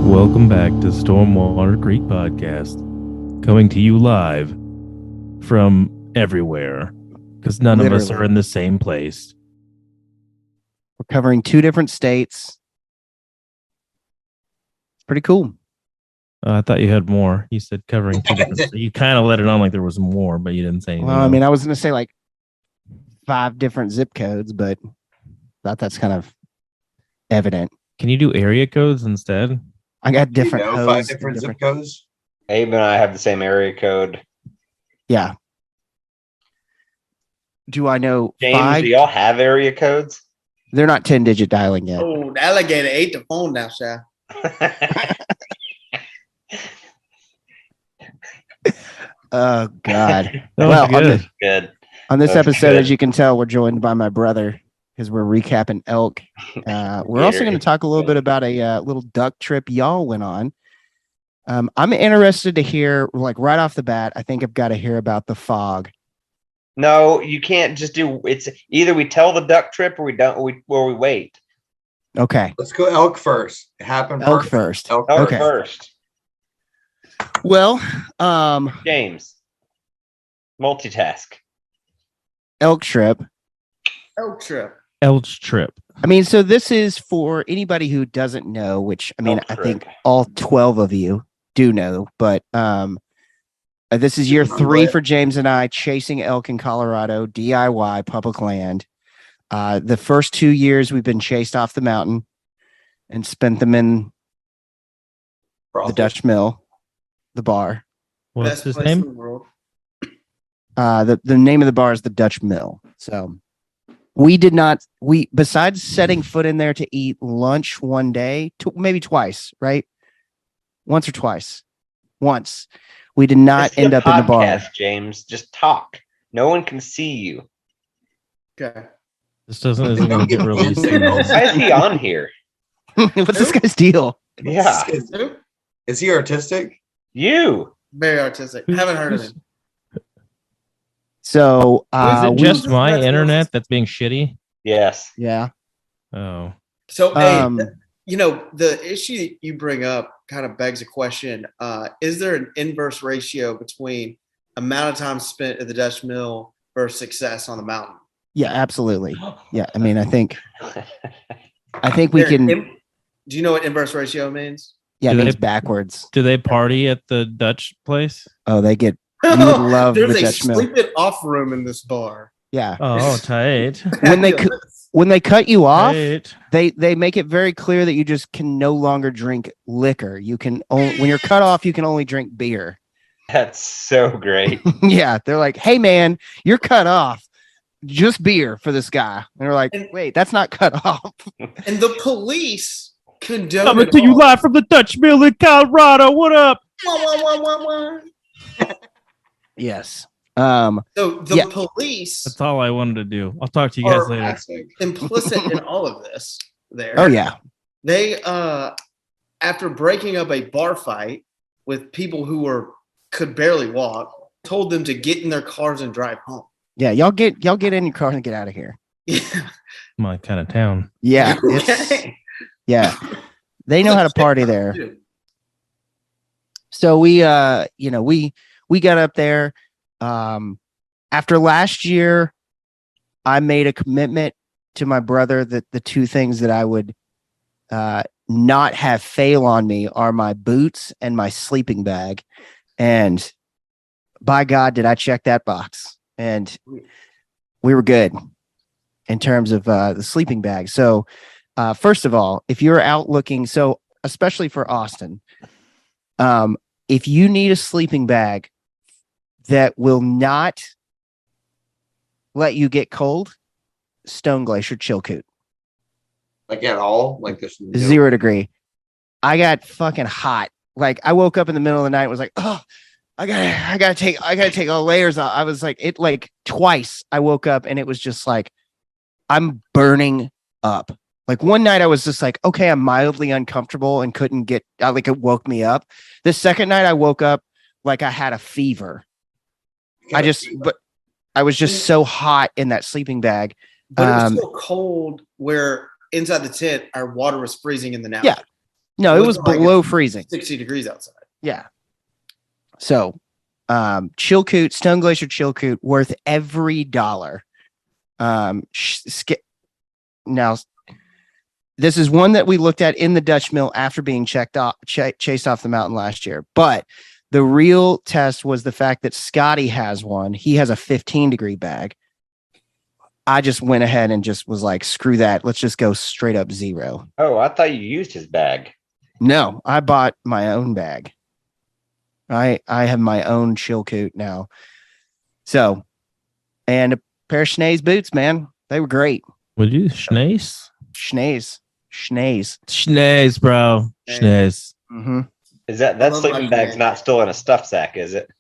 Welcome back to Stormwater Creek Podcast, coming to you live from everywhere, because none of us are in the same place. We're covering 2 different states. It's pretty cool. I thought you had more. You said covering 2 different states. You kind of let it on like there was more, but you didn't say anything. Well, I mean, I was going to say like 5 different zip codes, but that's kind of evident. Can you do area codes instead? I got different 5 different zip codes. Abe and I have the same area code. Yeah. Do I know James, 5? do y'all have area codes? They're not 10-digit dialing yet. Oh, the alligator ate the phone now, Sha. Oh, God. Well, Good. On this That's episode, good. as you can tell, we're joined by my brother because we're recapping elk. We're also going to talk a little bit about a little duck trip y'all went on. I'm interested to hear, like right off the bat, I think I've got to hear about the fog. No, you can't just do. It's either we tell the duck trip or we don't. Or we wait. Okay. Let's go elk first. It happened Elk first. Elk Elk Okay. first. Well, James, multitask. elk trip. Elk trip. Elch trip. I mean, so this is for anybody who doesn't know, which I mean, Elk I trip. think all 12 of you do know, but this is year 3 for James and I chasing elk in Colorado, DIY public land. The first 2 years we've been chased off the mountain and spent them in the Dutch Mill, the bar. What's Best his place in the name? world. The name of the bar is the Dutch Mill. So besides setting foot in there to eat lunch one day, maybe twice, right? Once or twice. Once. We did not This is end a up in the bar. podcast, James, just talk. No one can see you. Okay. This isn't going to get released. Why is he on here? What's this guy's deal? Yeah, Is he artistic? you. Very artistic. Haven't heard of him. So Is it we- just my internet that's being shitty? Yes. yeah. Oh, So, Um, the issue you bring up kind of begs a question. Is there an inverse ratio between amount of time spent at the Dutch Mill versus success on the mountain? Yeah, absolutely. Yeah. I mean, I think we can Do you know what inverse ratio means? yeah, it Do means they- backwards. do they party at the Dutch place? Oh, they get you would love There's the a Dutch Mill. sleep it off room in this bar. Yeah. Oh, tight. When they cut you off, Tight. they make it very clear that you just can no longer drink liquor. You can only when you're cut off, you can only drink beer. That's so great. Yeah, they're like, "Hey man, you're cut off. Just beer for this guy." And they're like, And- "Wait, that's not cut off." And the police condone Coming it to you all. live from the Dutch Mill in Colorado. What up? Wah, wah, wah, wah, wah. Yes. So the Yeah. police That's all I wanted to do. I'll talk to you guys Or- later. Classic. implicit in all of this. There. Oh yeah. They after breaking up a bar fight with people who could barely walk, told them to get in their cars and drive home. Yeah, y'all get in your car and get out of here. Yeah. My kind of town. Yeah. It's, yeah. They know how to party there. So we got up there. After last year, I made a commitment to my brother that the 2 things that I would not have fail on me are my boots and my sleeping bag. And by God, did I check that box. And we were good in terms of the sleeping bag. So first of all, if you're out looking, so especially for Austin, if you need a sleeping bag that will not let you get cold, Stone Glacier Chilkoot. Like at all? Like this 0 degree. I got fucking hot. Like I woke up in the middle of the night and was like, oh, I gotta take all layers off. I was like, it like twice I woke up and it was just like, I'm burning up. Like one night I was just like, okay, I'm mildly uncomfortable and couldn't get, like it woke me up. The second night I woke up like I had a fever. But I was just so hot in that sleeping bag. But it was so cold where inside the tent our water was freezing in the now. Yeah. No, it was wasn't like below it's freezing. 60 degrees outside. Yeah. So, Chilkoot, Stone Glacier Chilkoot, worth every dollar. Now, this is one that we looked at in the Dutch Mill after being chased off the mountain last year. But the real test was the fact that Scotty has one. He has a 15-degree bag. I just went ahead and just was like, screw that. Let's just go straight up 0. Oh, I thought you used his bag. No, I bought my own bag. I have my own Chilkoot now. So, and a pair of Schnee's boots, man. They were great. Would you Schnees? Schnee's, Bro. Schnees. Mm-hmm. Is that love sleeping my bag's man. not still in a stuff sack, is it?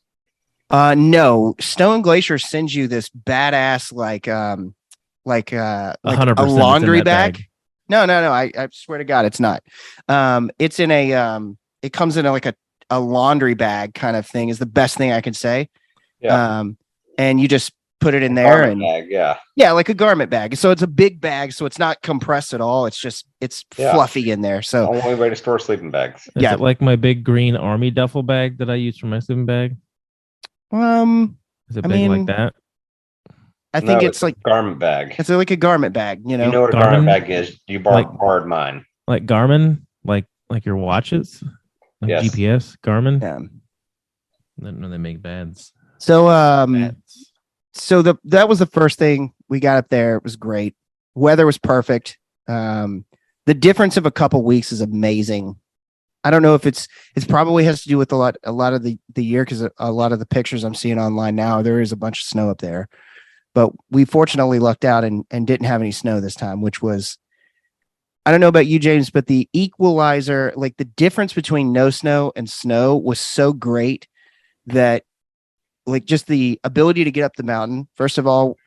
No, Stone Glacier sends you this badass like a 100% it's in laundry that bag. No. I swear to God, it's not. It's in a it comes in like a laundry bag kind of thing is the best thing I can say. Yeah. And you just put it in there Garment and bag, yeah, like a garment bag. So it's a big bag, so it's not compressed at all. It's Yeah. fluffy in there. So Only way to store sleeping bags. Is Yeah. it like my big green army duffel bag that I use for my sleeping bag? Is it I big mean, like that? I think No, it's like a garment bag. it's like a garment bag, You know what a Garmin? garment bag is? You borrowed mine. Like Garmin? Like your watches? Like Yes. GPS? Garmin? Yeah. I didn't know they make bads. So Bads. so that was the first thing we got up there. It was great. Weather was perfect. The difference of a couple weeks is amazing. I don't know if it's probably has to do with a lot of the year, because a lot of the pictures I'm seeing online now, there is a bunch of snow up there. But we fortunately lucked out and didn't have any snow this time, which was, I don't know about you, James, but the equalizer, like the difference between no snow and snow was so great that like just the ability to get up the mountain. First of all,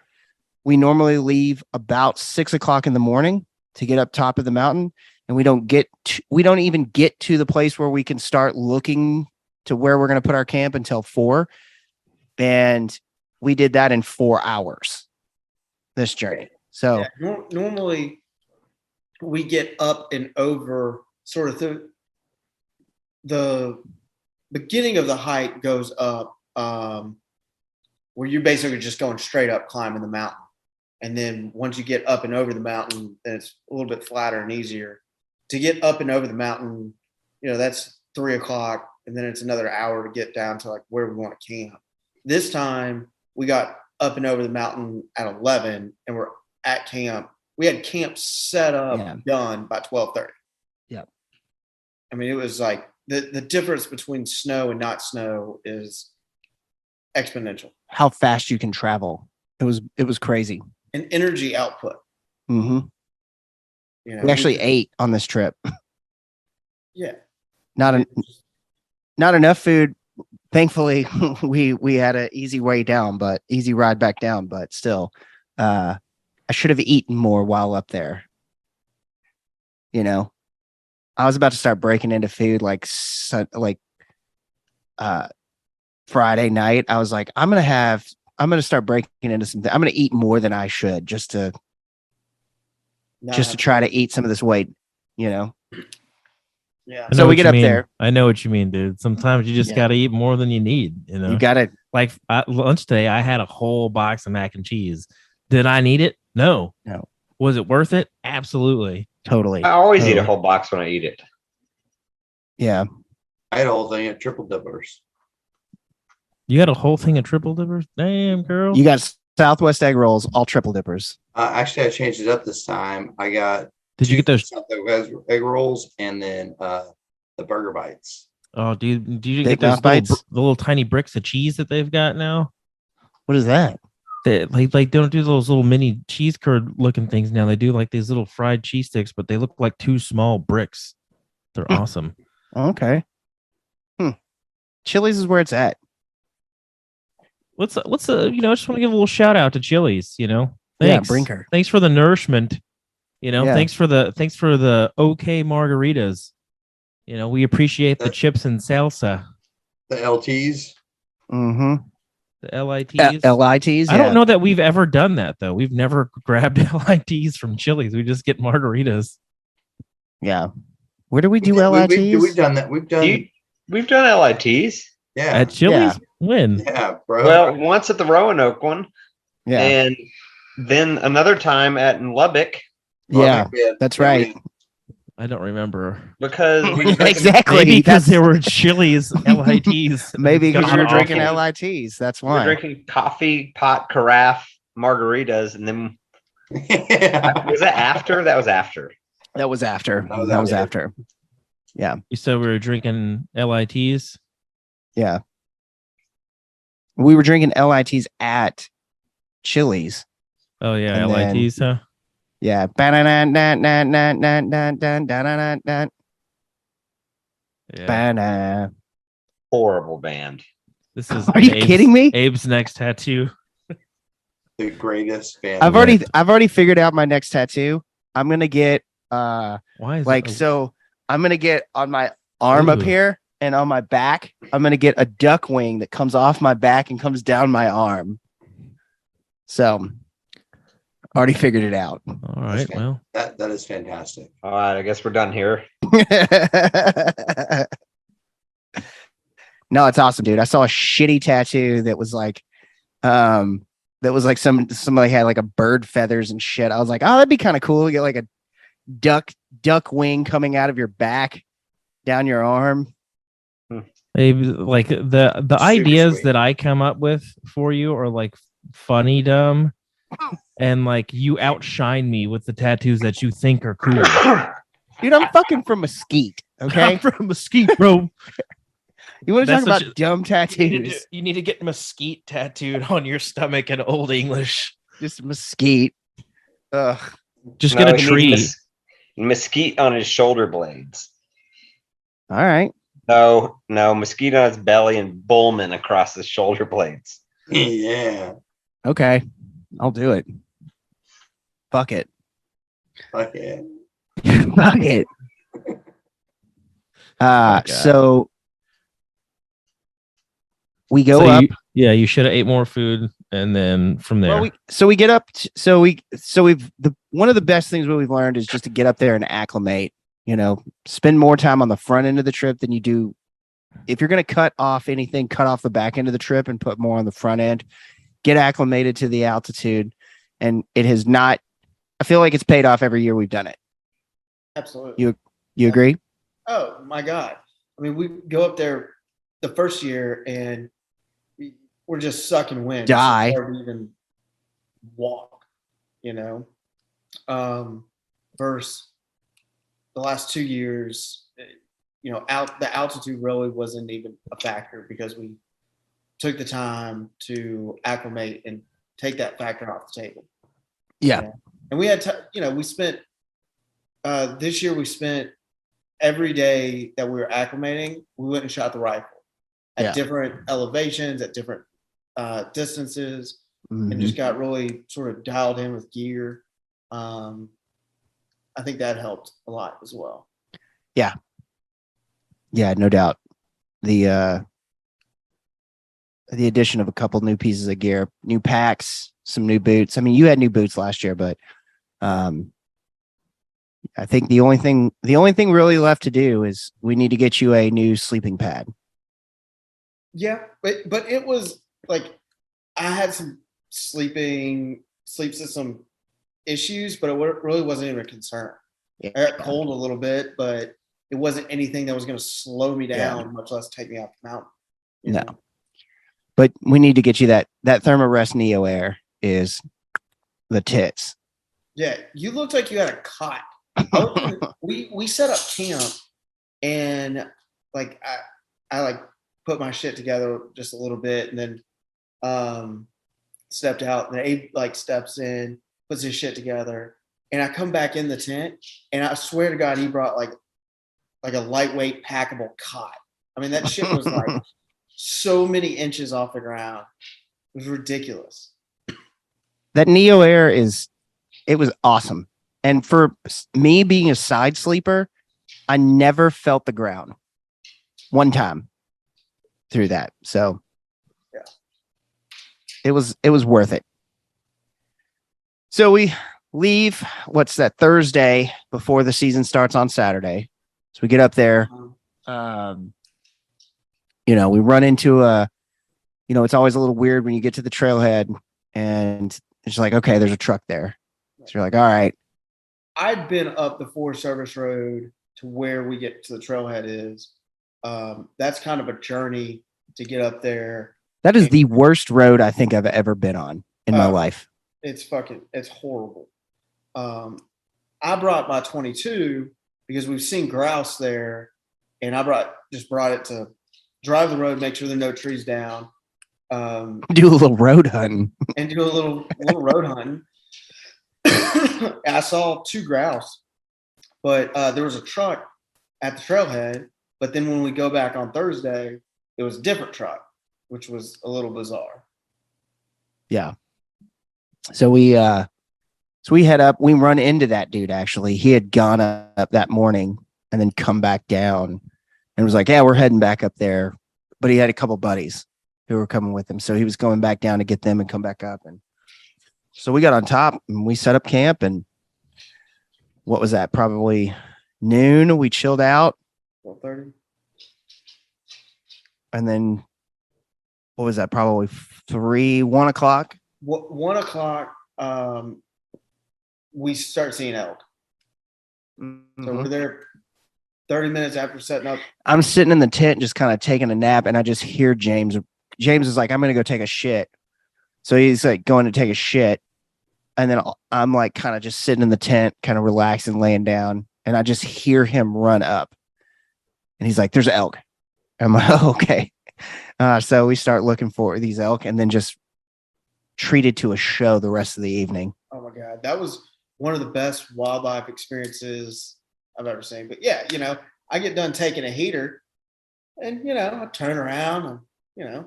we normally leave about 6 o'clock in the morning to get up top of the mountain. And we don't even get to the place where we can start looking to where we're going to put our camp until 4. And we did that in 4 hours this journey. So Normally we get up and over sort of the beginning of the hike goes up where you're basically just going straight up climbing the mountain. And then once you get up and over the mountain, then it's a little bit flatter and easier. To get up and over the mountain, that's 3 o'clock, and then it's another hour to get down to like where we want to camp. This time we got up and over the mountain at 11, and we're at camp. We had camp set up, done by 12:30. Yeah. I mean, it was like the difference between snow and not snow is exponential. how fast you can travel. It was crazy. And energy output. Mm-hmm. We actually ate on this trip. Yeah. Not enough food. Thankfully, we had an easy ride back down, but still, I should have eaten more while up there. I was about to start breaking into food like Friday night. I was like, I'm going to start breaking into something. I'm going to eat more than I should just to try to eat some of this weight, Yeah. So we get up there. I know what you mean, dude. Sometimes you just got to eat more than you need. You got to, like at lunch today, I had a whole box of mac and cheese. Did I need it? No. Was it worth it? Absolutely. totally. I always eat a whole box when I eat it. Yeah. I had a whole thing at Triple Dippers. You had a whole thing of triple dippers? Damn, girl. You got Southwest egg rolls, all triple dippers. Actually, I changed it up this time. I got Did you get those? Southwest egg rolls and then the burger bites. Oh, dude, did you Big get those Mouth bites? the little tiny bricks of cheese that they've got now? What is that? They like don't do those little mini cheese curd looking things now. They do like these little fried cheese sticks, but they look like 2 small bricks. They're awesome. Okay. Chili's is where it's at. What's I just want to give a little shout out to Chili's, Thanks. Yeah, Brinker. Thanks for the nourishment. Yeah. Thanks for the okay margaritas. We appreciate the chips and salsa. The LTs. Mm-hmm. The LITs. LITs. I don't know that we've ever done that though. We've never grabbed LITs from Chili's. We just get margaritas. Yeah. Where do we do We've LITs? done that. We've done. We've done LITs. Yeah. At Chili's? When? Yeah, bro. Well, once at the Roanoke one, Yeah. and then another time at Lubbock Yeah. Yeah, That's yeah, right. I don't remember. because we were drinking, Exactly. Maybe because That's- there were Chili's LITs. Maybe because God you're drinking awful. LITs. That's we were why. drinking coffee pot carafe margaritas, and then yeah. was that after? That was after. That was after. That was That was after. after. Yeah. You said we were drinking LITs? Yeah. We were drinking LITs at Chili's. Oh, yeah, And then- LITs, huh? Yeah. Yeah. Horrible band. This is Are you kidding me? Abe's next tattoo. The greatest band. I've already figured out my next tattoo. I'm gonna get Why is like it? so I'm gonna get on my arm up Ooh. here and on my back, I'm gonna get a duck wing that comes off my back and comes down my arm. So already figured it out. All right, well. that is fantastic. All right, I guess we're done here. No, it's awesome, dude. I saw a shitty tattoo that was like somebody had like a bird feathers and shit. I was like, oh, that'd be kind of cool to get like a duck wing coming out of your back down your arm. Abe, like the Super ideas sweet. that I come up with for you are like funny dumb, and like you outshine me with the tattoos that you think are cool. Dude, I'm fucking from Mesquite. Okay. I'm from Mesquite, bro. You want to talk That's about what dumb tattoos? You need to get Mesquite tattooed on your stomach in Old English. Just Mesquite. Ugh. Just No, get a he tree. needs mesquite on his shoulder blades. All right. No, mesquite on his belly and Bullman across his shoulder blades. Yeah. Okay. I'll do it. Fuck it. Fuck yeah. Fuck it. God. So we go So up. you should have ate more food, and then from there. Well, we get up. One of the best things what we've learned is just to get up there and acclimate. You know, spend more time on the front end of the trip than you do. If you're going to cut off anything, cut off the back end of the trip and put more on the front end. Get acclimated to the altitude, and it has not. I feel like it's paid off every year we've done it. Absolutely. You agree? Oh my God. I mean, we go up there the first year and we're just sucking wind. Die. It's hard to even walk, you know. Versus the last 2 years, you know, the altitude really wasn't even a factor because we took the time to acclimate and take that factor off the table. Yeah. You know? And we had, we spent this year. We spent every day that we were acclimating. We went and shot the rifle at different elevations, at different distances, and just got really sort of dialed in with gear. I think that helped a lot as well. Yeah, no doubt. The addition of a couple new pieces of gear, new packs, some new boots. I mean, you had new boots last year, but I think the only thing really left to do is we need to get you a new sleeping pad. Yeah, but it was like I had some sleep system issues, but it really wasn't even a concern. Yeah. I got cold a little bit, but it wasn't anything that was going to slow me down, much less take me off the mountain. You know? But we need to get you that Thermarest Neo Air is the tits. Yeah, you looked like you had a cot. We set up camp, and like I like put my shit together just a little bit, and then stepped out. And Abe like steps in, puts his shit together, and I come back in the tent, and I swear to God, he brought like a lightweight packable cot. I mean, that shit was like so many inches off the ground. It was ridiculous. That Neo Air it was awesome. And for me being a side sleeper, I never felt the ground one time through that. So yeah, it was worth it. So we leave, what's that, Thursday before the season starts on Saturday. So we get up there. We run into it's always a little weird when you get to the trailhead and it's like, okay, there's a truck there. So you're like, all right. I'd been up the Forest Service Road to where we get to the trailhead is. That's kind of a journey to get up there. That is the worst road I think I've ever been on in my life. It's horrible. I brought my 22 because we've seen grouse there, and I brought it to drive the road, make sure there are no trees down. Do a little road hunting. And do a little road hunting. I saw 2 grouse, but there was a truck at the trailhead. But then when we go back on Thursday, it was a different truck, which was a little bizarre. Yeah. So we head up. We run into that dude. Actually, he had gone up that morning and then come back down, and was like, "Yeah, we're heading back up there." But he had a couple buddies who were coming with him, so he was going back down to get them and come back up. And so we got on top and we set up camp. And what was that? Probably noon. We chilled out. 12:30. And then what was that? Probably 1 o'clock. 1 o'clock. We start seeing elk. Mm-hmm. So we're there 30 minutes after setting up. I'm sitting in the tent, just kind of taking a nap, and I just hear James. James is like, I'm going to go take a shit. So he's like going to take a shit. And then I'm like kind of just sitting in the tent, kind of relaxing, laying down. And I just hear him run up. And he's like, there's elk. And I'm like, oh, okay. So we start looking for these elk and then just treated to a show the rest of the evening. Oh, my God. That was one of the best wildlife experiences I've ever seen. But, yeah, I get done taking a heater and, I turn around and,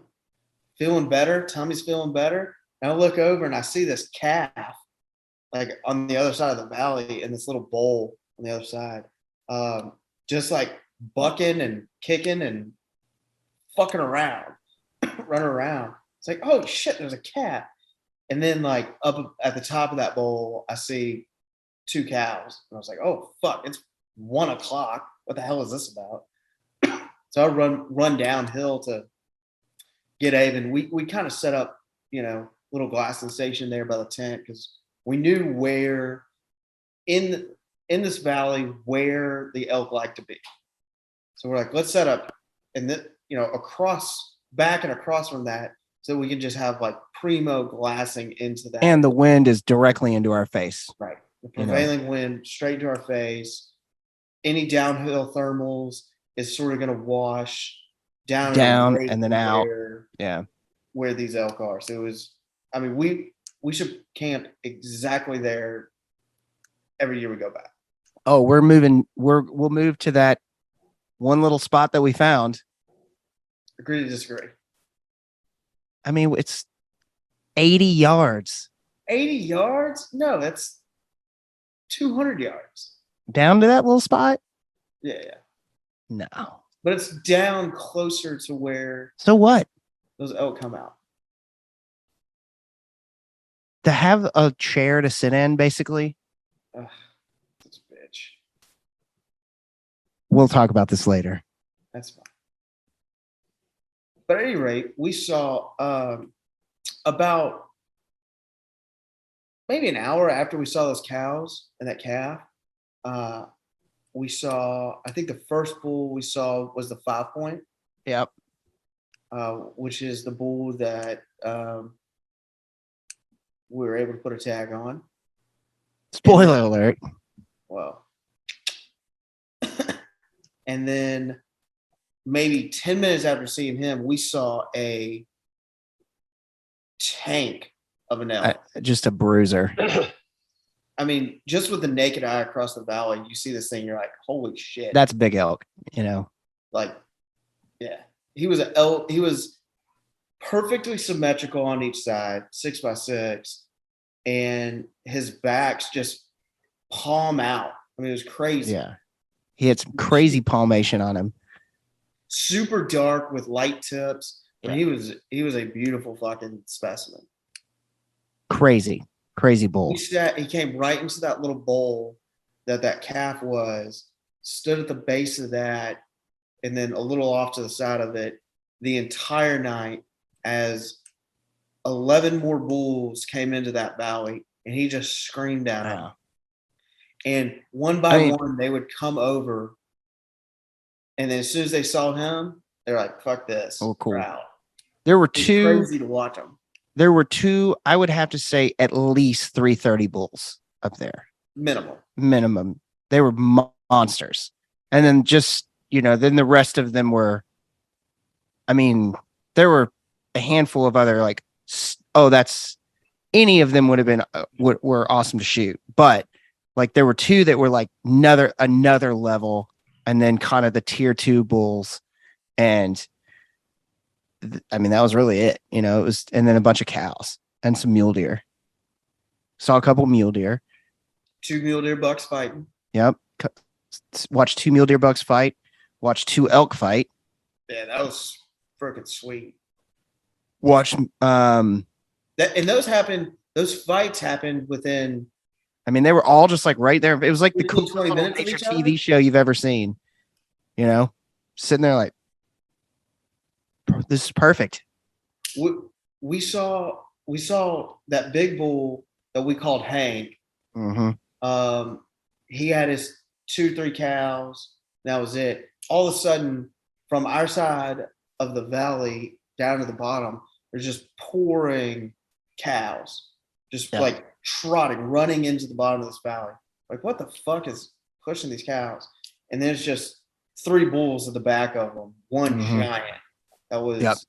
feeling better. Tummy's feeling better. And I look over and I see this calf like on the other side of the valley in this little bowl on the other side, just like bucking and kicking and fucking around, running around. It's like, oh shit, there's a calf. And then like up at the top of that bowl, I see 2 cows. And I was like, oh fuck, it's 1 o'clock. What the hell is this about? So I run downhill to get Avon. We kind of set up, little glassing station there by the tent because we knew where in this valley where the elk like to be. So we're like, let's set up and across from that so we can just have like primo glassing into that. And the wind is directly into our face. Right. The prevailing wind straight into our face. Any downhill thermals is sort of going to wash down and then out. Yeah. Where these elk are. So it was, we should camp exactly there every year we go back. Oh, we'll move to that one little spot that we found. Agree to disagree. It's 80 yards. 80 yards? No, that's 200 yards. Down to that little spot? Yeah. No. But it's down closer to where. So what? Those elk come out. To have a chair to sit in, basically. Ugh, this bitch. We'll talk about this later. That's fine. But at any rate, we saw about maybe an hour after we saw those cows and that calf, we saw, I think the first bull we saw was the 5 point. Yep. Which is the bull that we were able to put a tag on. Spoiler alert. Well. And then maybe 10 minutes after seeing him, we saw a tank of an elk. Just a bruiser. Just with the naked eye across the valley, you see this thing, you're like, holy shit. That's big elk, Like, yeah. He was an elk. He was perfectly symmetrical on each side, 6x6, and his back's just palm out. It was crazy. Yeah. He had some crazy palmation on him. Super dark with light tips. Yeah. He was a beautiful fucking specimen. Crazy bull. He came right into that little bowl that calf was, stood at the base of that, and then a little off to the side of it the entire night as 11 more bulls came into that valley, and he just screamed at them. Wow. And one by one, they would come over, and then as soon as they saw him, they're like, "Fuck this, Oh, cool." we're out." There were It was two. crazy to watch them. There were two. I would have to say at least 330 bulls up there. Minimum. They were monsters. And then just, then the rest of them were, there were a handful of other any of them would have been, were awesome to shoot. But like there were two that were like another level, and then kind of the tier 2 bulls. And that was really it, it was, and then a bunch of cows and some mule deer. Saw a couple mule deer. 2 mule deer bucks fighting. Yep. Watched 2 mule deer bucks fight. Watched 2 elk fight. Yeah, that was freaking sweet. Watched those fights happened within, they were all just like right there. It was like the 15, coolest 20 little minutes of nature each other? TV show you've ever seen. Sitting there like, this is perfect. we saw that big bull that we called Hank. Mm-hmm. He had his 2-3 cows. That was it. All of a sudden, from our side of the valley down to the bottom, there's just pouring cows, just like trotting, running into the bottom of this valley. Like, what the fuck is pushing these cows? And there's just 3 bulls at the back of them. One giant that was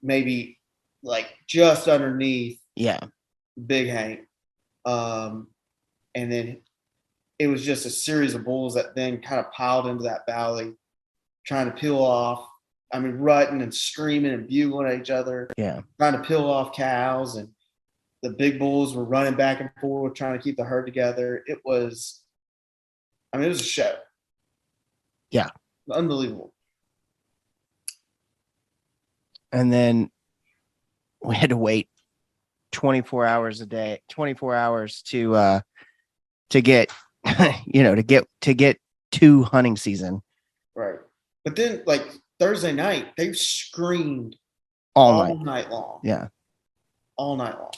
maybe like just underneath Big Hank. And then it was just a series of bulls that then kind of piled into that valley, trying to peel off. Rutting and screaming and bugling at each other. Yeah. Trying to peel off cows, and the big bulls were running back and forth, trying to keep the herd together. It was a show. Yeah. Unbelievable. And then we had to wait 24 hours to get to get to hunting season. Right. But then like Thursday night, they screamed all night long. Yeah. All night long.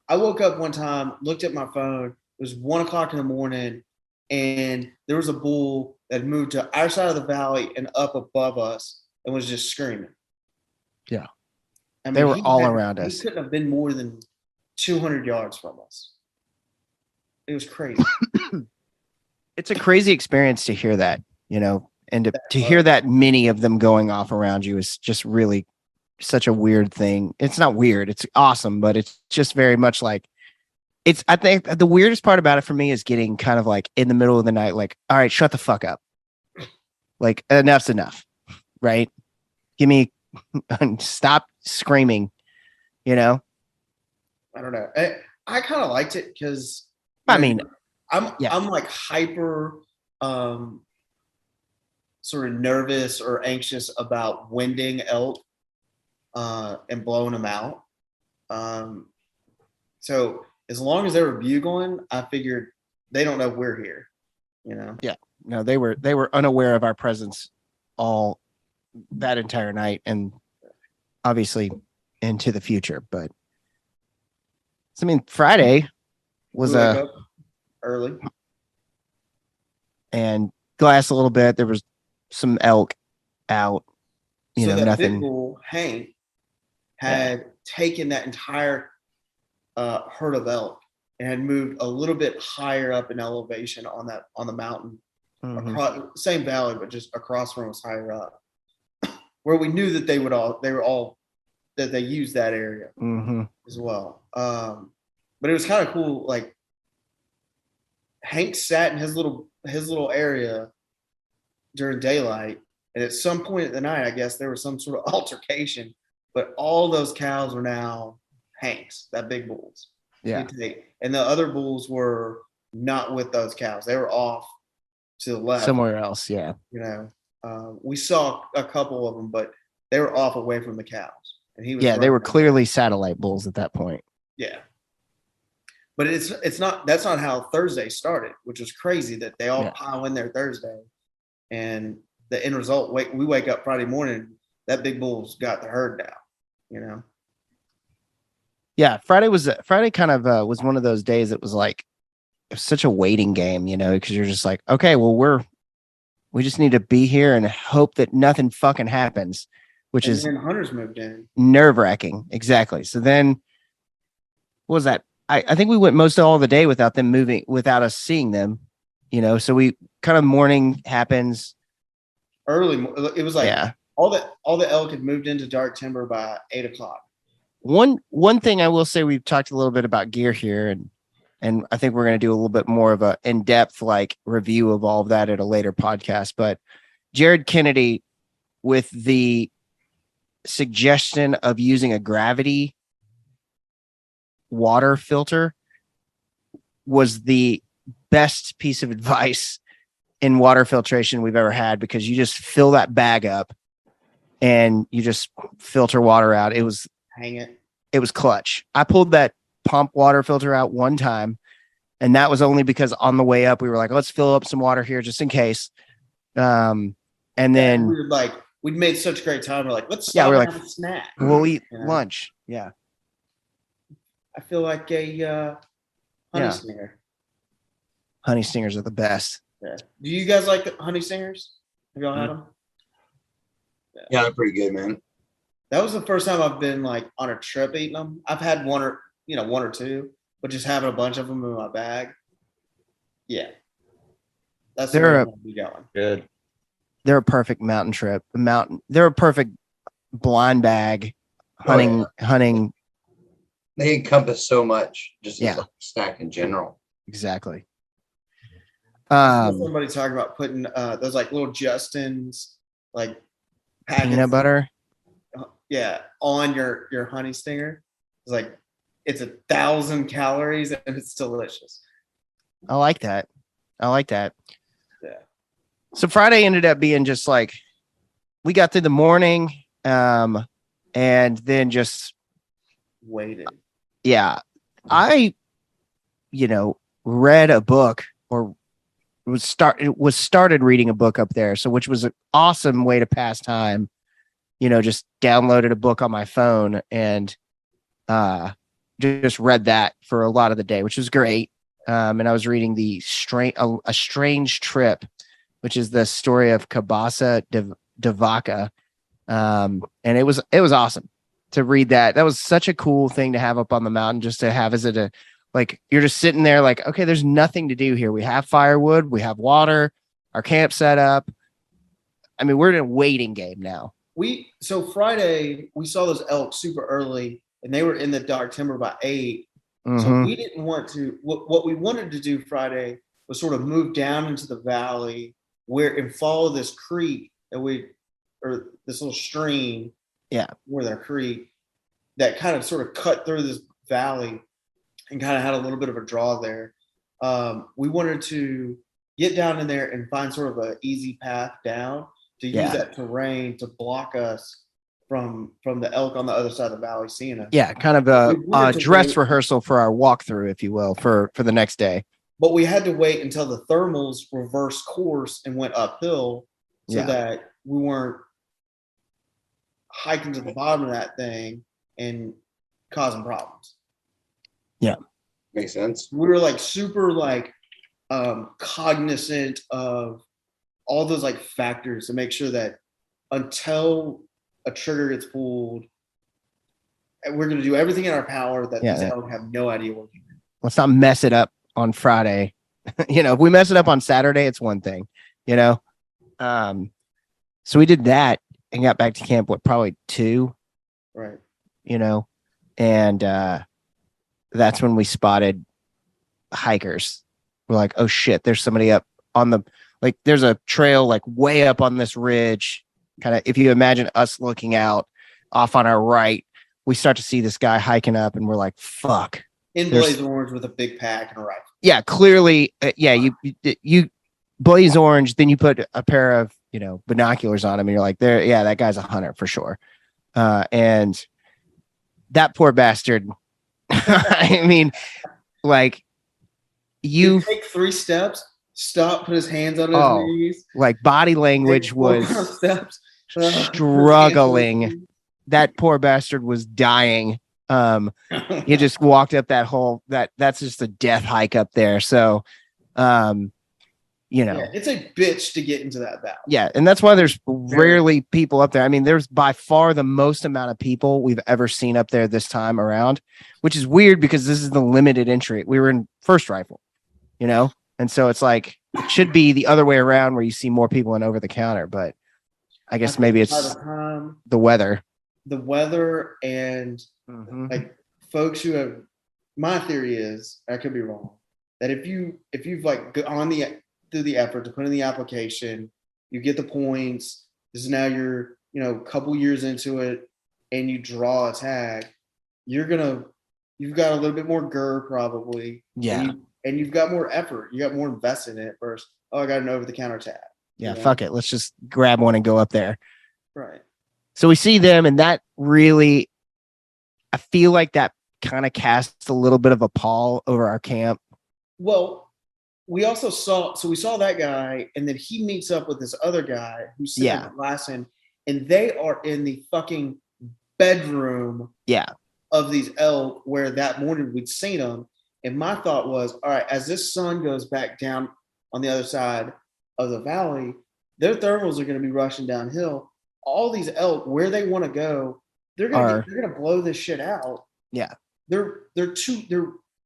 I woke up one time, looked at my phone. It was 1:00 in the morning, and there was a bull that moved to our side of the valley and up above us and was just screaming. Yeah. They were all around us. He couldn't have been more than 200 yards from us. It was crazy. It's a crazy experience to hear that, and to hear that many of them going off around you is just really such a weird thing. It's not weird. It's awesome, but it's just very much like I think the weirdest part about it for me is getting kind of like in the middle of the night, like, all right, shut the fuck up. Like, enough's enough. Right. Give me, stop screaming, I don't know. I kind of liked it because I'm like hyper, sort of nervous or anxious about winding elk and blowing them out. So as long as they were bugling, I figured they don't know we're here. Yeah. No, they were unaware of our presence all that entire night, and obviously into the future. But Friday was early and glass a little bit. There was some elk out, nothing. Big bull Hank had taken that entire herd of elk and had moved a little bit higher up in elevation on the mountain, across same valley, but just across from us higher up, where we knew that they used that area as well. But it was kind of cool. Like Hank sat in his little area during daylight, and at some point at the night, I guess there was some sort of altercation, but all those cows are now Hank's, that big bulls. Yeah. And the other bulls were not with those cows. They were off to the left. Somewhere else, yeah. We saw a couple of them, but they were off away from the cows. And he was they were clearly satellite bulls at that point. Yeah. but it's not. That's not how Thursday started, which was crazy that they all Yeah. pile in there Thursday, and the end result. We wake up Friday morning. That big bull's got the herd now. You know. Yeah, Friday kind of was one of those days that was like it was such a waiting game, you know, because you're just like, okay, well, we just need to be here and hope that nothing fucking happens, which And is then hunters moved in. nerve-wracking. Exactly. So then what was that? I think we went most of all the day without them moving, without us seeing them, you know. So we kind of morning happens. Early. It was like Yeah. all the elk had moved into dark timber by 8:00. One thing I will say, we've talked a little bit about gear here, and I think we're going to do a little bit more of a in-depth like review of all of that at a later podcast. But Jared Kennedy, with the suggestion of using a gravity water filter, was the best piece of advice in water filtration we've ever had, because you just fill that bag up and you just filter water out. It was Hang it. clutch. I pulled that pump water filter out one time, and that was only because on the way up we were like, let's fill up some water here just in case. And then We were like, we'd made such great time. We're like, let's Yeah, stop we're and like, have a snack. we'll eat Yeah. lunch. Yeah. I feel like a honey Yeah. stinger. Honey stingers are the best. Yeah. Do you guys like the honey stingers? Have y'all had them? Yeah, they're pretty good, man. That was the first time I've been like on a trip eating them. I've had one or two, but just having a bunch of them in my bag. Yeah. That's They're where a- I'm gonna be going. Good. They're a perfect mountain trip. They're a perfect blind bag hunting. They encompass so much, just Yeah. as a snack in general. Exactly. I saw somebody talking about putting those like little Justin's like packets, Peanut butter. yeah, on your honey stinger. It's like it's 1,000 calories and it's delicious. I like that. Yeah. So Friday ended up being just like, we got through the morning, and then just, Waited. yeah, I, read a book, or was started reading a book up there. So, which was an awesome way to pass time. Just downloaded a book on my phone and, just read that for a lot of the day, which was great. And I was reading a Strange Trip, which is the story of Kabasa Devaka. And it was awesome to read that. That was such a cool thing to have up on the mountain, just to have as you're just sitting there like, okay, there's nothing to do here. We have firewood, we have water, our camp set up. I mean, we're in a waiting game now. So Friday we saw those elk super early and they were in the dark timber by 8. So we didn't want to. What we wanted to do Friday was sort of move down into the valley and follow this creek or this little stream. Yeah, where their creek that kind of sort of cut through this valley and kind of had a little bit of a draw there. We wanted to get down in there and find sort of an easy path down to use that terrain to block us from the elk on the other side of the valley seeing us. Yeah, kind of a dress rehearsal for our walkthrough, if you will, for the next day. But we had to wait until the thermals reversed course and went uphill so that we weren't hiking to the bottom of that thing and causing problems. Yeah. Makes sense. We were like super cognizant of all those like factors to make sure that until a trigger gets pulled, we're going to do everything in our power that these elk have no idea what we're doing. Let's not mess it up on Friday. If we mess it up on Saturday, it's one thing, so we did that and got back to camp, probably 2, right? And that's when we spotted hikers. We're like, oh shit, there's somebody up on there's a trail like way up on this ridge. Kind of, if you imagine us looking out off on our right, we start to see this guy hiking up and we're like, fuck. In blaze orange with a big pack and a rifle. Yeah, clearly. You blaze orange, then you put a pair of, binoculars on him and you're like, that guy's a hunter for sure. And that poor bastard, I mean, like you He'd take 3 steps, stop, put his hands on his Oh, knees. like body language take 4 was steps. Put his hands on struggling. That poor bastard was dying. his He knees. just walked up that whole that's just a death hike up there. So you know, Yeah, it's a bitch to get into that valley. yeah, and that's why there's rarely people up there. I mean, there's by far the most amount of people we've ever seen up there this time around, which is weird because this is the limited entry. We were in first rifle, you know, and so it's like it should be the other way around where you see more people in over the counter, but I guess maybe by it's the time the weather. the weather and Mhm. like folks who have. My theory is, I could be wrong, that if you've like gone through the effort to put in the application, you get the points. This is now you're a couple years into it, and you draw a tag. You've got a little bit more GER probably. Yeah. And you've got more effort. You got more invested in it versus, oh, I got an over the counter tag. Yeah, fuck it. Let's just grab one and go up there. Right. So we see them, and that really, I feel like that kind of casts a little bit of a pall over our camp. Well, we saw that guy, and then he meets up with this other guy who's sitting Yeah. at Lassen, and they are in the fucking bedroom Yeah. of these elk where that morning we'd seen them. And my thought was, all right, as this sun goes back down on the other side of the valley, their thermals are going to be rushing downhill. All these elk, where they want to go, they're gonna blow this shit out. Yeah. They're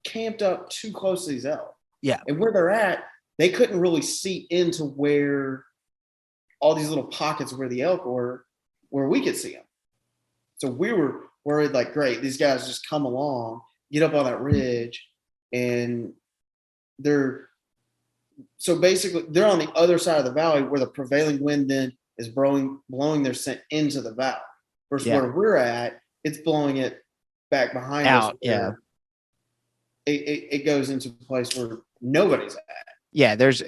camped up too close to these elk. Yeah. And where they're at, they couldn't really see into where all these little pockets where the elk were, where we could see them. So we were worried, like, great, these guys just come along, get up on that ridge, and they're on the other side of the valley where the prevailing wind then is blowing their scent into the valley. Versus where we're at, it's blowing it back behind us. Yeah. It goes into a place where nobody's at. Yeah, there's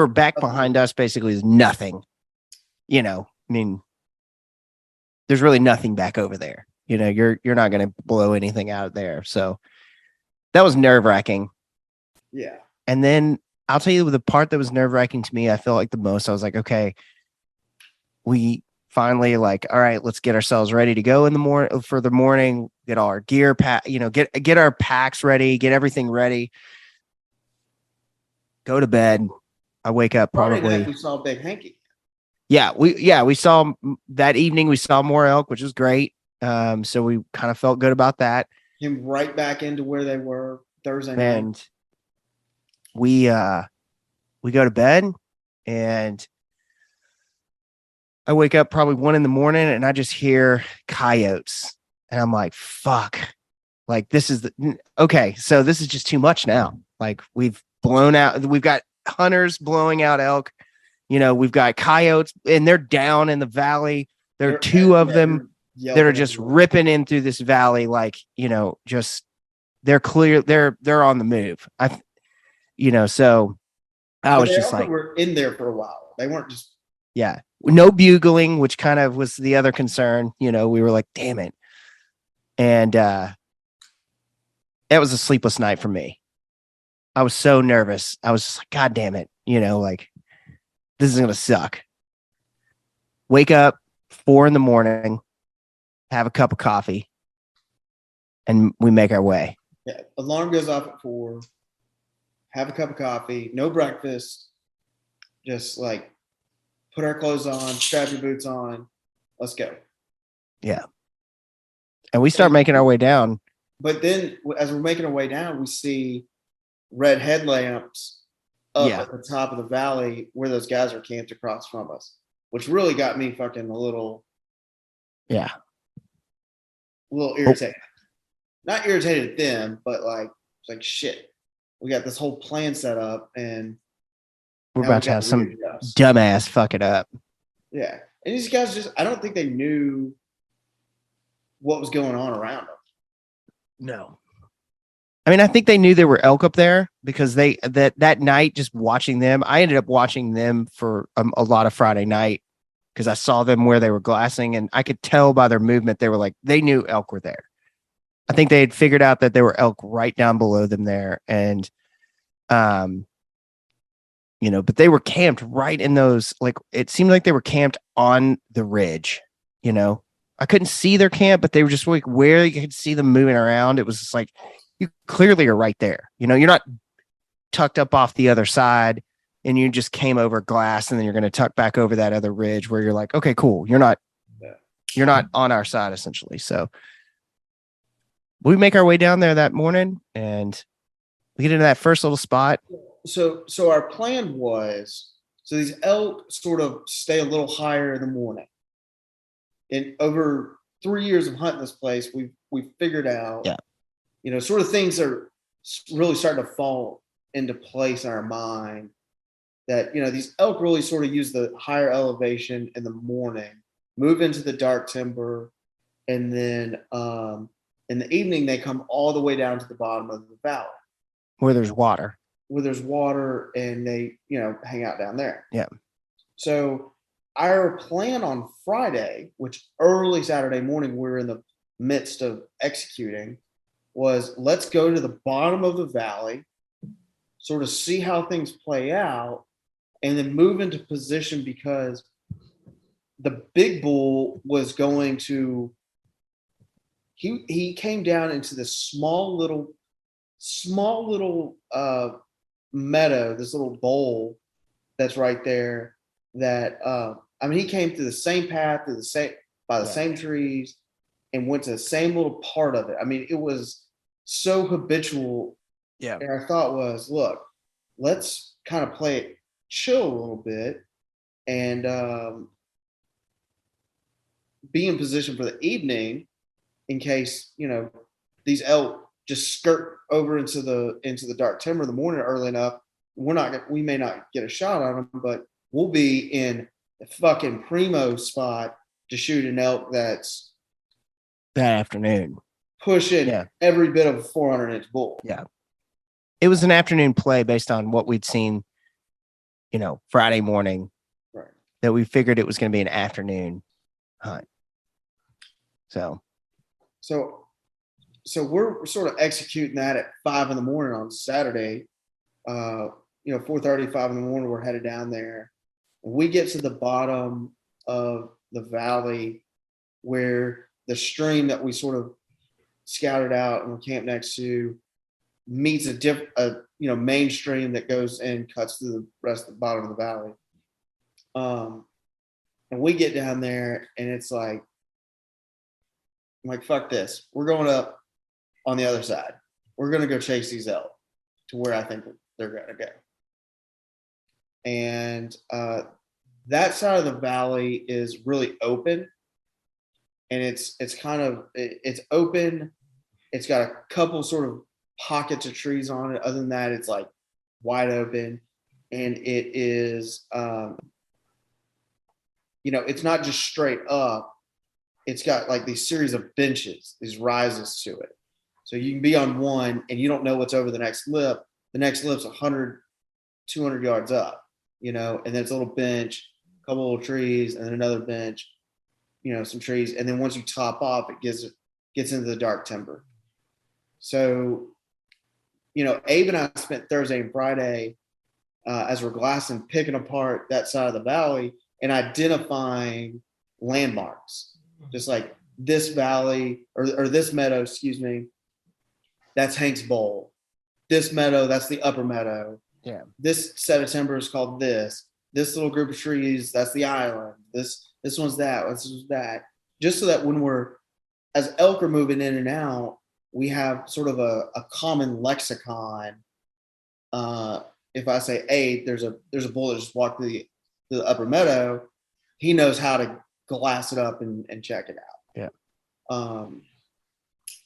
back behind us basically is nothing. I mean, there's really nothing back over there. You're not going to blow anything out there. So that was nerve-wracking. Yeah. And then I'll tell you the part that was nerve-wracking to me, I felt like the most, I was like, okay, we finally all right, let's get ourselves ready to go in the morning for the morning, get all our gear get our packs ready, get everything ready, go to bed. I wake up probably. We saw Big Hanky. We saw that evening, we saw more elk, which was great. So we kind of felt good about that. Came right back into where they were Thursday night. And we go to bed, and I wake up probably 1 a.m. and I just hear coyotes, and I'm like, fuck, like this is okay. So this is just too much now. Like we've got hunters blowing out elk. We've got coyotes, and they're down in the valley. There are 2 of them that are just ripping in through this valley. Like, just they're clear. They're on the move. So I was just like, we're in there for a while. They weren't just, no bugling, which kind of was the other concern. We were like, damn it. And that was a sleepless night for me. I was so nervous. I was just like, God damn it. Like, this is going to suck. Wake up 4 a.m, have a cup of coffee, and we make our way. Yeah. Alarm goes off at 4, have a cup of coffee, no breakfast, just like put our clothes on, strap your boots on, let's go. Yeah. And we start making our way down. But then as we're making our way down, we see red headlamps up at the top of the valley where those guys are camped across from us, which really got me fucking a little irritated. Not irritated at them, but like, it's like, shit, we got this whole plan set up, and we're about to have some dumbass fuck it up. Yeah. And these guys I don't think they knew what was going on around them. No. I mean, I think they knew there were elk up there because that night, just watching them, I ended up watching them for a lot of Friday night because I saw them where they were glassing, and I could tell by their movement, they were like, they knew elk were there. I think they had figured out that there were elk right down below them there. And, but they were camped right in those, like, it seemed like they were camped on the ridge, I couldn't see their camp, but they were just like where you could see them moving around. It was just like, you clearly are right there. You're not tucked up off the other side and you just came over glass and then you're going to tuck back over that other ridge where you're like, okay, cool. You're not on our side essentially. So we make our way down there that morning and we get into that first little spot. So our plan was, so these elk sort of stay a little higher in the morning. And over 3 years of hunting this place, we've figured out, sort of things are really starting to fall into place in our mind that, these elk really sort of use the higher elevation in the morning, move into the dark timber, and then in the evening, they come all the way down to the bottom of the valley. Where there's water. And they, hang out down there. Yeah. So our plan on Friday, which early Saturday morning we're in the midst of executing, was let's go to the bottom of the valley, sort of see how things play out, and then move into position because the big bull was going to, he came down into this small little meadow, this little bowl that's right there that he came through the same path, by the same trees, and went to the same little part of it. It was so habitual. Yeah. And our thought was, look, let's kind of play it chill a little bit and be in position for the evening in case, these elk just skirt over into the dark timber in the morning early enough. We may not get a shot on them, but we'll be in the fucking primo spot to shoot an elk that's that afternoon pushing every bit of a 400-inch bull. Yeah. It was an afternoon play based on what we'd seen, Friday morning, right, that we figured it was going to be an afternoon hunt. So we're sort of executing that at 5 a.m. on Saturday. 4:30, 5 a.m, we're headed down there. And we get to the bottom of the valley where the stream that we sort of scouted out and we're camped next to meets a main stream that goes and cuts through the rest of the bottom of the valley. And we get down there and it's like, I'm like, fuck this. We're going up on the other side. We're going to go chase these elk to where I think they're going to go. And that side of the valley is really open. And it's open. It's got a couple sort of pockets of trees on it. Other than that, it's like wide open. And it is, it's not just straight up. It's got like these series of benches, these rises to it. So you can be on one and you don't know what's over the next lip. The next lip's 100, 200 yards up, and then it's a little bench, a couple little trees, and then another bench, some trees. And then once you top off, it gets into the dark timber. So, Abe and I spent Thursday and Friday as we're glassing, picking apart that side of the valley and identifying landmarks. Just like this valley or this meadow, excuse me, that's Hank's Bowl. This meadow, that's the upper meadow. Yeah. This set of timber is called this. This little group of trees, that's the island. This one's that. This one's that. Just so that when we're, as elk are moving in and out, we have sort of a common lexicon. If I say, hey, there's a bull that just walked through the upper meadow, he knows how to glass it up and check it out. Yeah.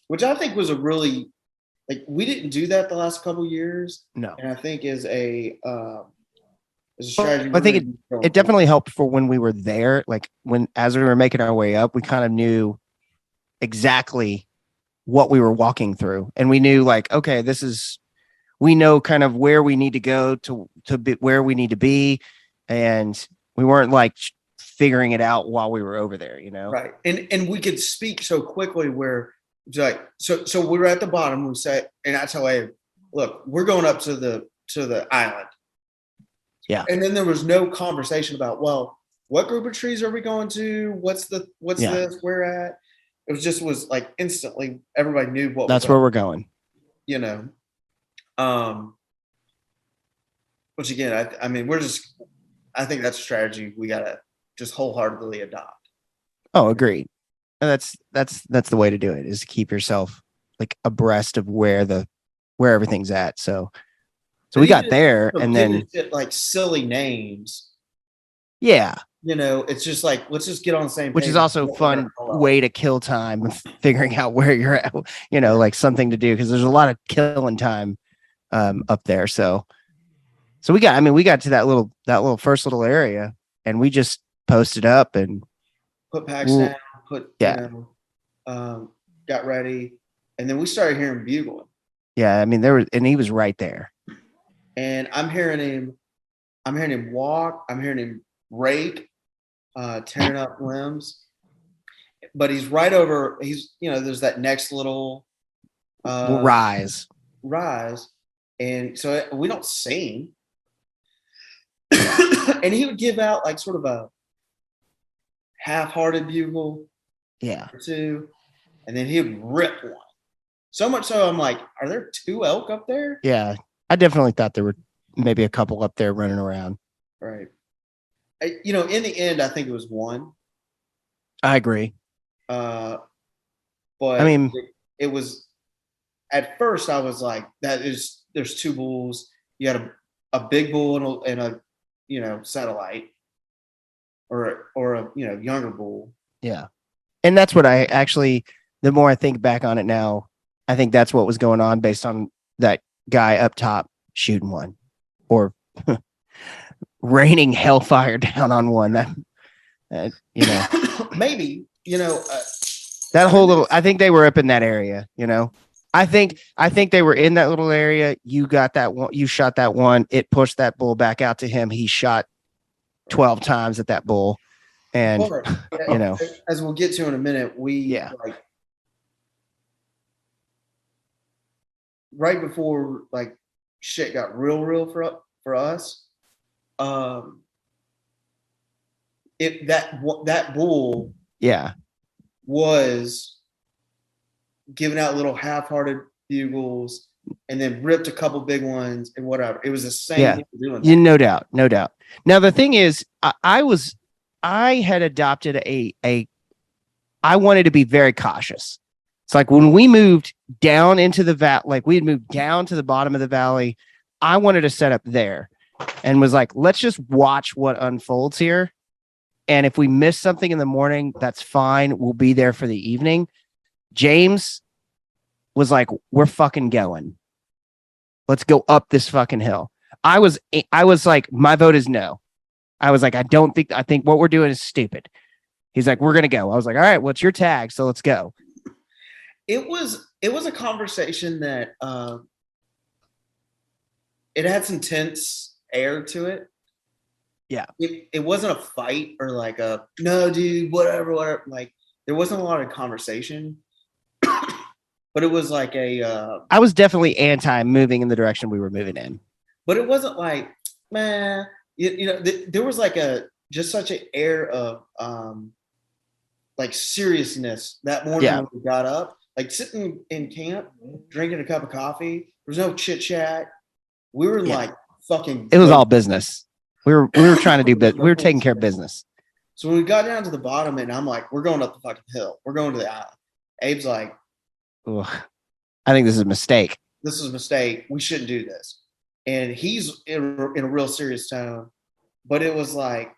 Which I think was a really, like, we didn't do that the last couple of years. No. And I think is a strategy. I think it definitely helped for when we were there. Like as we were making our way up, we kind of knew exactly what we were walking through. And we knew like, okay, we know kind of where we need to go to be where we need to be. And we weren't like figuring it out while we were over there, Right. And we could speak so quickly where It's like, so we were at the bottom. We said, and I tell Abe, look, we're going up to the island. Yeah. And then there was no conversation about, well, what group of trees are we going to? What's this? Where at? It was like instantly everybody knew what That's was where up, we're going. you know. Which again, I mean, I think that's a strategy we gotta just wholeheartedly adopt. Oh, agreed. And that's the way to do it, is to keep yourself like abreast of where everything's at. So we got there, and then like silly names. Yeah. You know, it's just like, let's just get on the same page. Which is also a fun way to kill time, figuring out where you're at, you know, like something to do, because there's a lot of killing time up there. So we got to that little first little area, and we just posted up and put packs down, got ready, and then we started hearing bugling. Yeah, I mean, he was right there. And I'm hearing him walk, I'm hearing him rake, tearing up limbs. But he's right over, there's that next little rise. And so we don't see him. And he would give out like sort of a half-hearted bugle. Yeah. Or two. And then he would rip one. So much so I'm like, are there 2 elk up there? Yeah. I definitely thought there were maybe a couple up there running around. Right. In the end, I think it was 1. I agree. But I mean, it was, at first I was like, there's 2 bulls. You got a big bull and a satellite, or a younger bull. Yeah. And that's what I actually, the more I think back on it now, I think that's what was going on, based on that guy up top shooting one, or raining hellfire down on one. That Maybe, that whole little, I think they were up in that area, I think they were in that little area. You got that one, you shot that one, it pushed that bull back out to him. He shot 12 times at that bull. And as we'll get to in a minute, right before like shit got real for us, that bull was giving out little half-hearted bugles and then ripped a couple big ones and whatever. It was the same thing doing that. No doubt. Now the thing is, I had adopted I wanted to be very cautious. It's like when we moved down into the valley, like we had moved down to the bottom of the valley, I wanted to set up there and was like, let's just watch what unfolds here. And if we miss something in the morning, that's fine. We'll be there for the evening. James was like, we're fucking going. Let's go up this fucking hill. I was like, my vote is no. I was like, I think what we're doing is stupid. He's like, we're going to go. I was like, all right, what's your tag? So let's go. It was a conversation that it had some tense air to it. Yeah. It wasn't a fight or like no, dude, whatever. Like there wasn't a lot of conversation, but it was like I was definitely anti moving in the direction we were moving in. But it wasn't like, man, there was like just such an air of like seriousness that morning when we got up, like sitting in camp, drinking a cup of coffee. There was no chit chat. We were like fucking. It was all business. We were trying to do business. We were taking care of business. So when we got down to the bottom, and I'm like, we're going up the fucking hill. We're going to the island. Abe's like, ugh, I think this is a mistake. This is a mistake. We shouldn't do this. And he's in a real serious tone. But it was like,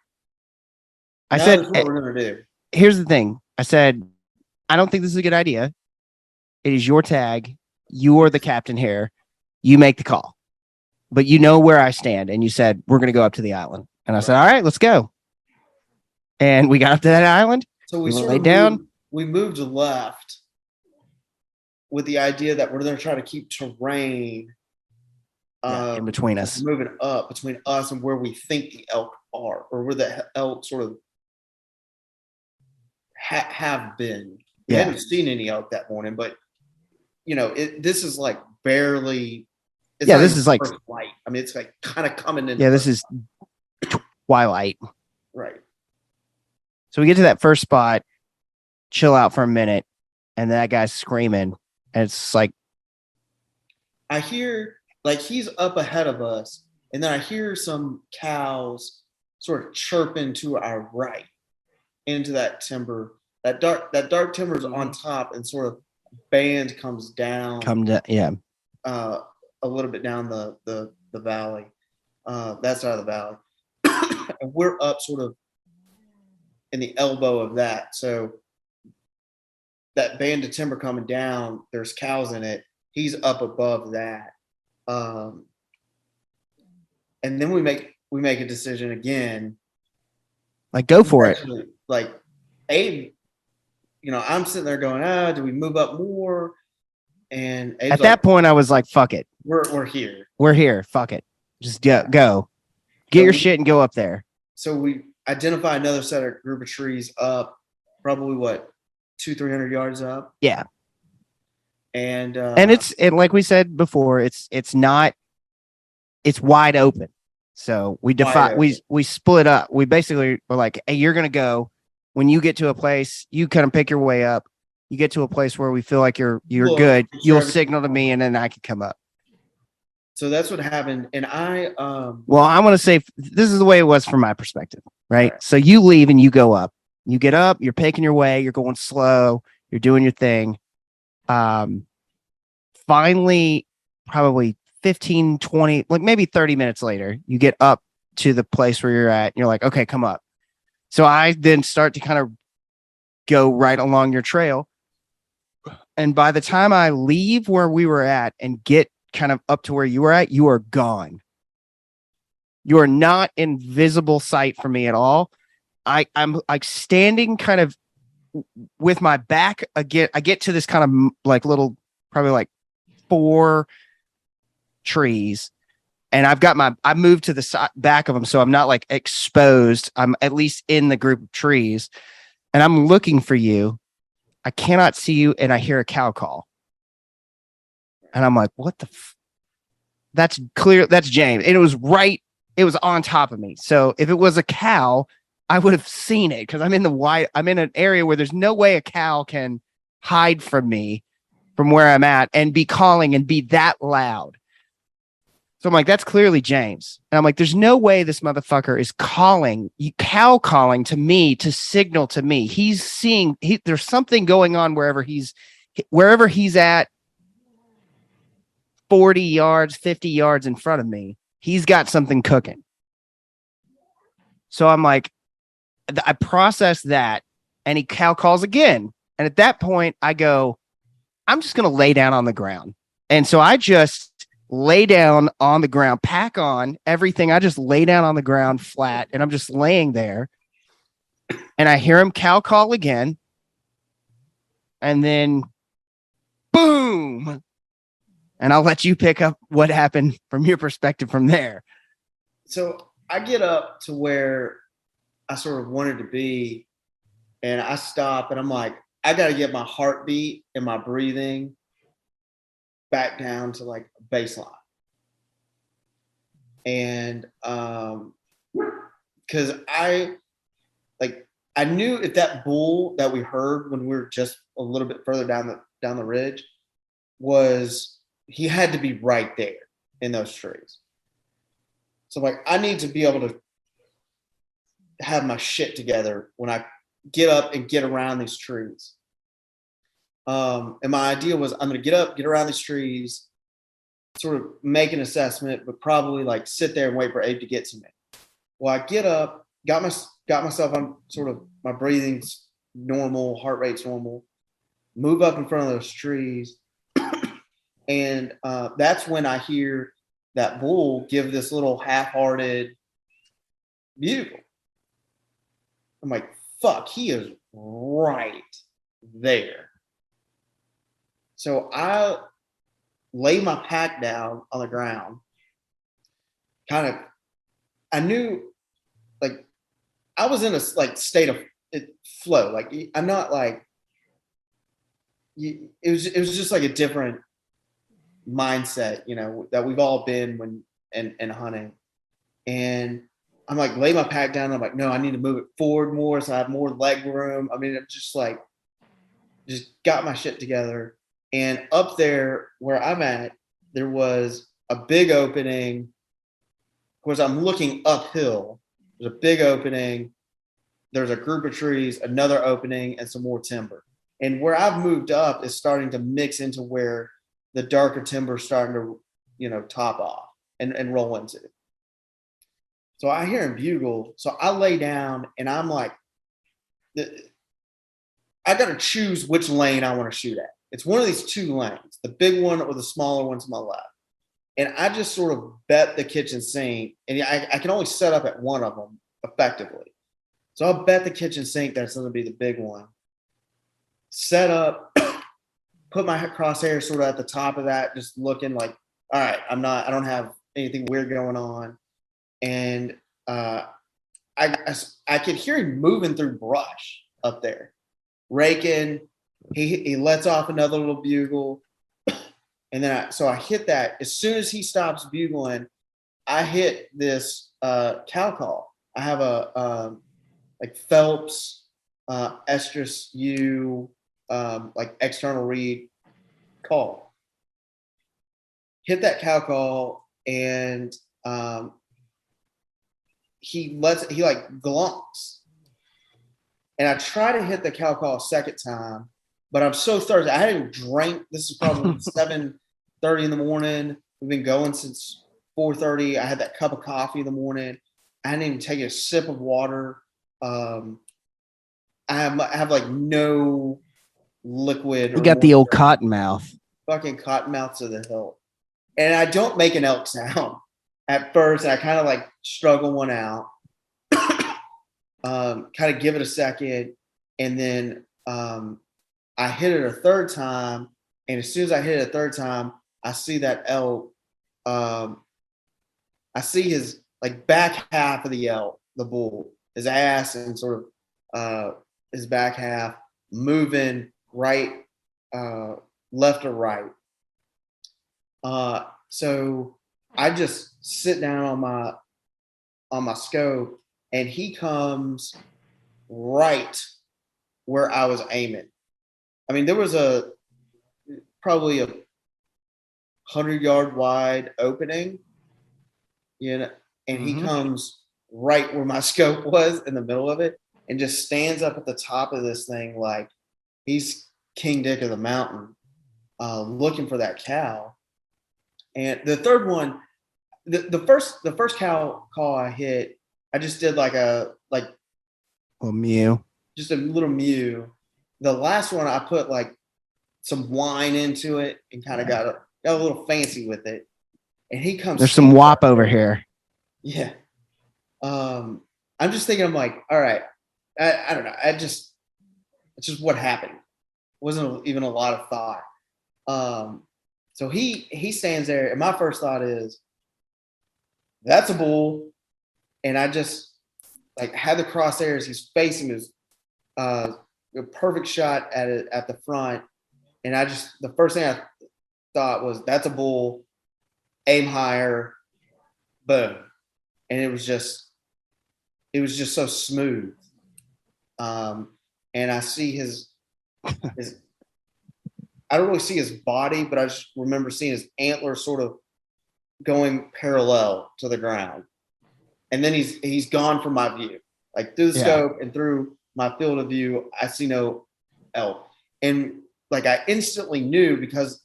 I said, what we're going to do. Here's the thing. I said, I don't think this is a good idea. It is your tag. You are the captain here. You make the call. But you know where I stand. And you said, we're going to go up to the island. And I said, all right, let's go. And we got up to that island. So we laid down. We moved left with the idea that we're going to try to keep terrain in between us. Moving up between us and where we think the elk are, or where the elk sort of have been. We Yeah. hadn't seen any elk that morning, but this is like barely. It's Yeah, not this even is like first light. I mean, it's like kind of coming in. this is twilight. right. So we get to that first spot, chill out for a minute, and that guy's screaming, and it's like I hear like he's up ahead of us, and then I hear some cows sort of chirping to our right into that timber. That dark timber is on top, and sort of band comes down. yeah. A little bit down the valley, that side of the valley, and we're up sort of in the elbow of that. So that band of timber coming down, there's cows in it. He's up above that, and then we make a decision again. Like, go for it. Like, Abe, I'm sitting there going, do we move up more? And Abe's at that point, I was like, fuck it. We're here. We're here. Fuck it. Just go. Get your shit and go up there. So we identify another set of group of trees up, probably 200-300 yards up. Yeah. And it's like we said before, it's wide open. So we split up. We basically were like, hey, you're gonna go. When you get to a place, you kind of pick your way up. You get to a place where we feel like you're good. You'll signal to me, and then I can come up. So that's what happened. And I well, I want to say this is the way it was from my perspective, right? So you leave and you go up. You get up. You're picking your way. You're going slow. You're doing your thing. Finally, probably 15, 20, like maybe 30 minutes later, you get up to the place where you're at. And you're like, okay, come up. So I then start to kind of go right along your trail. And by the time I leave where we were at and get kind of up to where you were at, you are gone. You are not in visible sight for me at all. I'm like standing kind of with my back again. I get to this kind of like little, probably like 4 trees. And I moved to the back of them. So I'm not like exposed. I'm at least in the group of trees, and I'm looking for you. I cannot see you. And I hear a cow call, and I'm like, what the that's clear. That's James. And it was on top of me. So if it was a cow, I would have seen it. Cause I'm in an area where there's no way a cow can hide from me from where I'm at and be calling and be that loud. So I'm like, that's clearly James. And I'm like, there's no way this motherfucker is cow calling to me to signal to me. He's seeing, there's something going on wherever he's at 40 yards, 50 yards in front of me. He's got something cooking. So I'm like, I process that, and he cow calls again. And at that point I go, I'm just going to lay down on the ground. And so I just lay down on the ground, pack on everything. I just lay down on the ground flat, and I'm just laying there, and I hear him cow call again. And then boom. And I'll let you pick up what happened from your perspective from there. So I get up to where I sort of wanted to be, and I stop, and I'm like, I got to get my heartbeat and my breathing back down to like a baseline. And because I knew if that bull that we heard when we were just a little bit further down the ridge he had to be right there in those trees. So like, I need to be able to have my shit together when I get up and get around these trees. And my idea was, I'm going to get up, get around these trees, sort of make an assessment, but probably like sit there and wait for Abe to get to me. Well, I get up, got myself on sort of, my breathing's normal, heart rate's normal, move up in front of those trees. And that's when I hear that bull give this little half-hearted bugle. I'm like, fuck, he is right there. So I lay my pack down on the ground. I knew, like, I was in a like state of flow. Like, I'm not like it was just like a different mindset, that we've all been when and hunting. And I'm like, lay my pack down. I'm like, no, I need to move it forward more so I have more leg room. I mean, I'm just like, just got my shit together. And up there where I'm at, there was a big opening. Of course, I'm looking uphill. There's a big opening. There's a group of trees, another opening, and some more timber. And where I've moved up is starting to mix into where the darker timber is starting to, top off and roll into. So I hear him bugle. So I lay down and I'm like, I got to choose which lane I want to shoot at. It's one of these two lanes, the big one or the smaller one to my left. And I just sort of bet the kitchen sink, and I can only set up at one of them effectively. So I'll bet the kitchen sink that's going to be the big one. Set up, put my crosshair sort of at the top of that, just looking like, all right, I don't have anything weird going on. And I could hear him moving through brush up there, raking. He lets off another little bugle. And then I hit that. As soon as he stops bugling, I hit this cow call. I have a like Phelps estrus U like external read call. Hit that cow call, and he like glunks. And I try to hit the cow call a second time, but I'm so thirsty. I hadn't drank. This is probably 7:30 in the morning. We've been going since 4:30. I had that cup of coffee in the morning. I hadn't even taken a sip of water. I have like no liquid. You got the old cotton mouth. Fucking cotton mouth to the hilt. And I don't make an elk sound at first. I kind of like struggle one out. Kind of give it a second, and then I hit it a third time, and as soon as I hit it a third time, I see that elk. I see his like back half of the elk, the bull, his ass and sort of his back half moving right, left or right. So I just sit down on my scope, and he comes right where I was aiming. I mean, there was probably a 100-yard wide opening, and he comes right where my scope was in the middle of it, and just stands up at the top of this thing like he's King Dick of the mountain, looking for that cow. And the third one, the first cow call I hit, I just did like a mew, just a little mew. The last one I put like some wine into it and kind of got a little fancy with it. And he comes. There's some wop over here. Yeah. I'm just thinking, I'm like, all right, I don't know. It's just what happened. It wasn't even a lot of thought. So he stands there, and my first thought is, that's a bull. And I just like had the crosshairs. He's facing his a perfect shot at it at the front. And the first thing I thought was, that's a bull, aim higher, boom. And it was just so smooth. And I see his I don't really see his body, but I just remember seeing his antlers sort of going parallel to the ground. And then he's gone from my view. Like through the scope and through my field of view, I see no elk. And like I instantly knew, because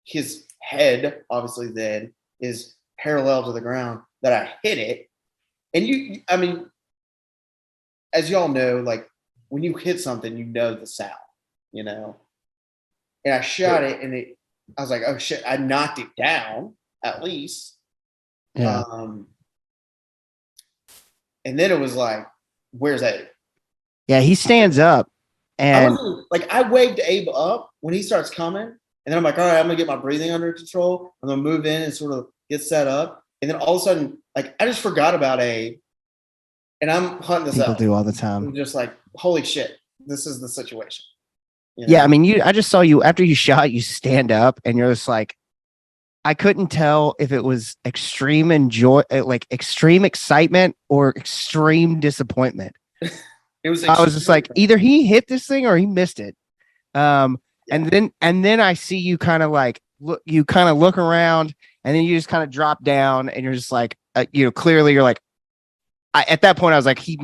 his head obviously then is parallel to the ground, that I hit it. And I mean, as y'all know, like when you hit something, you know the sound, And I shot it, and I was like, oh shit, I knocked it down at least. Yeah. And then it was like, where's Abe? Yeah, he stands up, and I waved Abe up when he starts coming, and then I'm like, all right, I'm gonna get my breathing under control. I'm gonna move in and sort of get set up, and then all of a sudden, like I just forgot about Abe, and I'm hunting this people up. do all the time. I'm just like, holy shit, this is the situation. You Yeah, know? I mean, I just saw you after you shot, you stand up and you're just like, I couldn't tell if it was extreme enjoy, like extreme excitement or extreme disappointment. It was. I was just like, either he hit this thing or he missed it. And then I see you kind of like look around, and then you just kind of drop down, and you're just like, clearly you're like, at that point I was like, he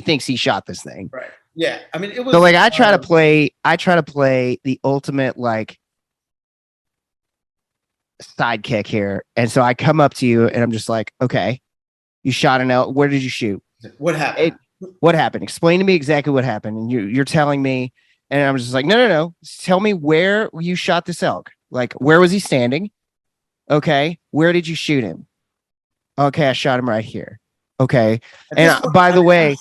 thinks he shot this thing. Right. Yeah. I mean, it was. So like, I try to play the ultimate like sidekick here, and so I come up to you, and I'm just like, okay, you shot an elk. Where did you shoot? What happened? What happened? Explain to me exactly what happened. And you're telling me, and I'm just like, no. Tell me where you shot this elk. Like, where was he standing? Okay. Where did you shoot him? Okay, I shot him right here. Okay. And by the way,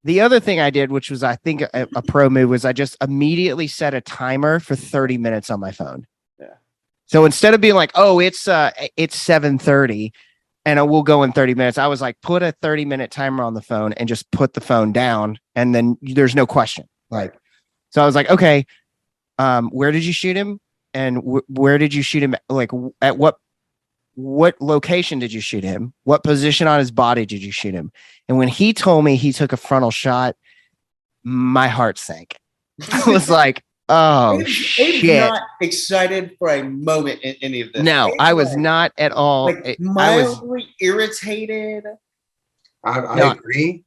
the other thing I did, which was I think a pro move, was I just immediately set a timer for 30 minutes on my phone. Yeah. So instead of being like, oh, it's 7:30 and I will go in 30 minutes, I was like, put a 30-minute timer on the phone and just put the phone down, and then there's no question. Like, so I was like, okay, where did you shoot him? And where did you shoot him? Like, at what location did you shoot him? What position on his body did you shoot him? And when he told me he took a frontal shot, my heart sank. I was like, oh shit! Not excited for a moment in any of this. No, I was not at all. Like, mildly irritated. I agree.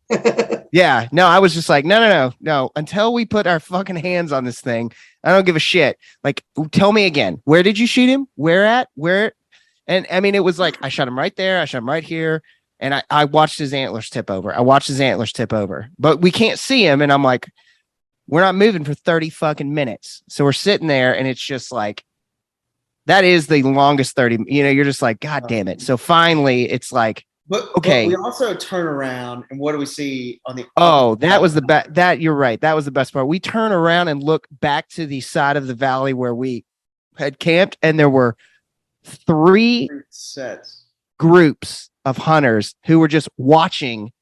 Yeah, no, I was just like, no. Until we put our fucking hands on this thing, I don't give a shit. Like, tell me again. Where did you shoot him? Where at? Where? And I mean, it was like, I shot him right there. I shot him right here. And I watched his antlers tip over. But we can't see him. And I'm like, we're not moving for 30 fucking minutes. So we're sitting there, and it's just like, that is the longest 30. You're just like, God damn it. So finally, it's like, okay. But we also turn around, and what do we see on the? Oh, that was the best. That you're right. That was the best part. We turn around and look back to the side of the valley where we had camped, and there were 3 sets groups of hunters who were just watching.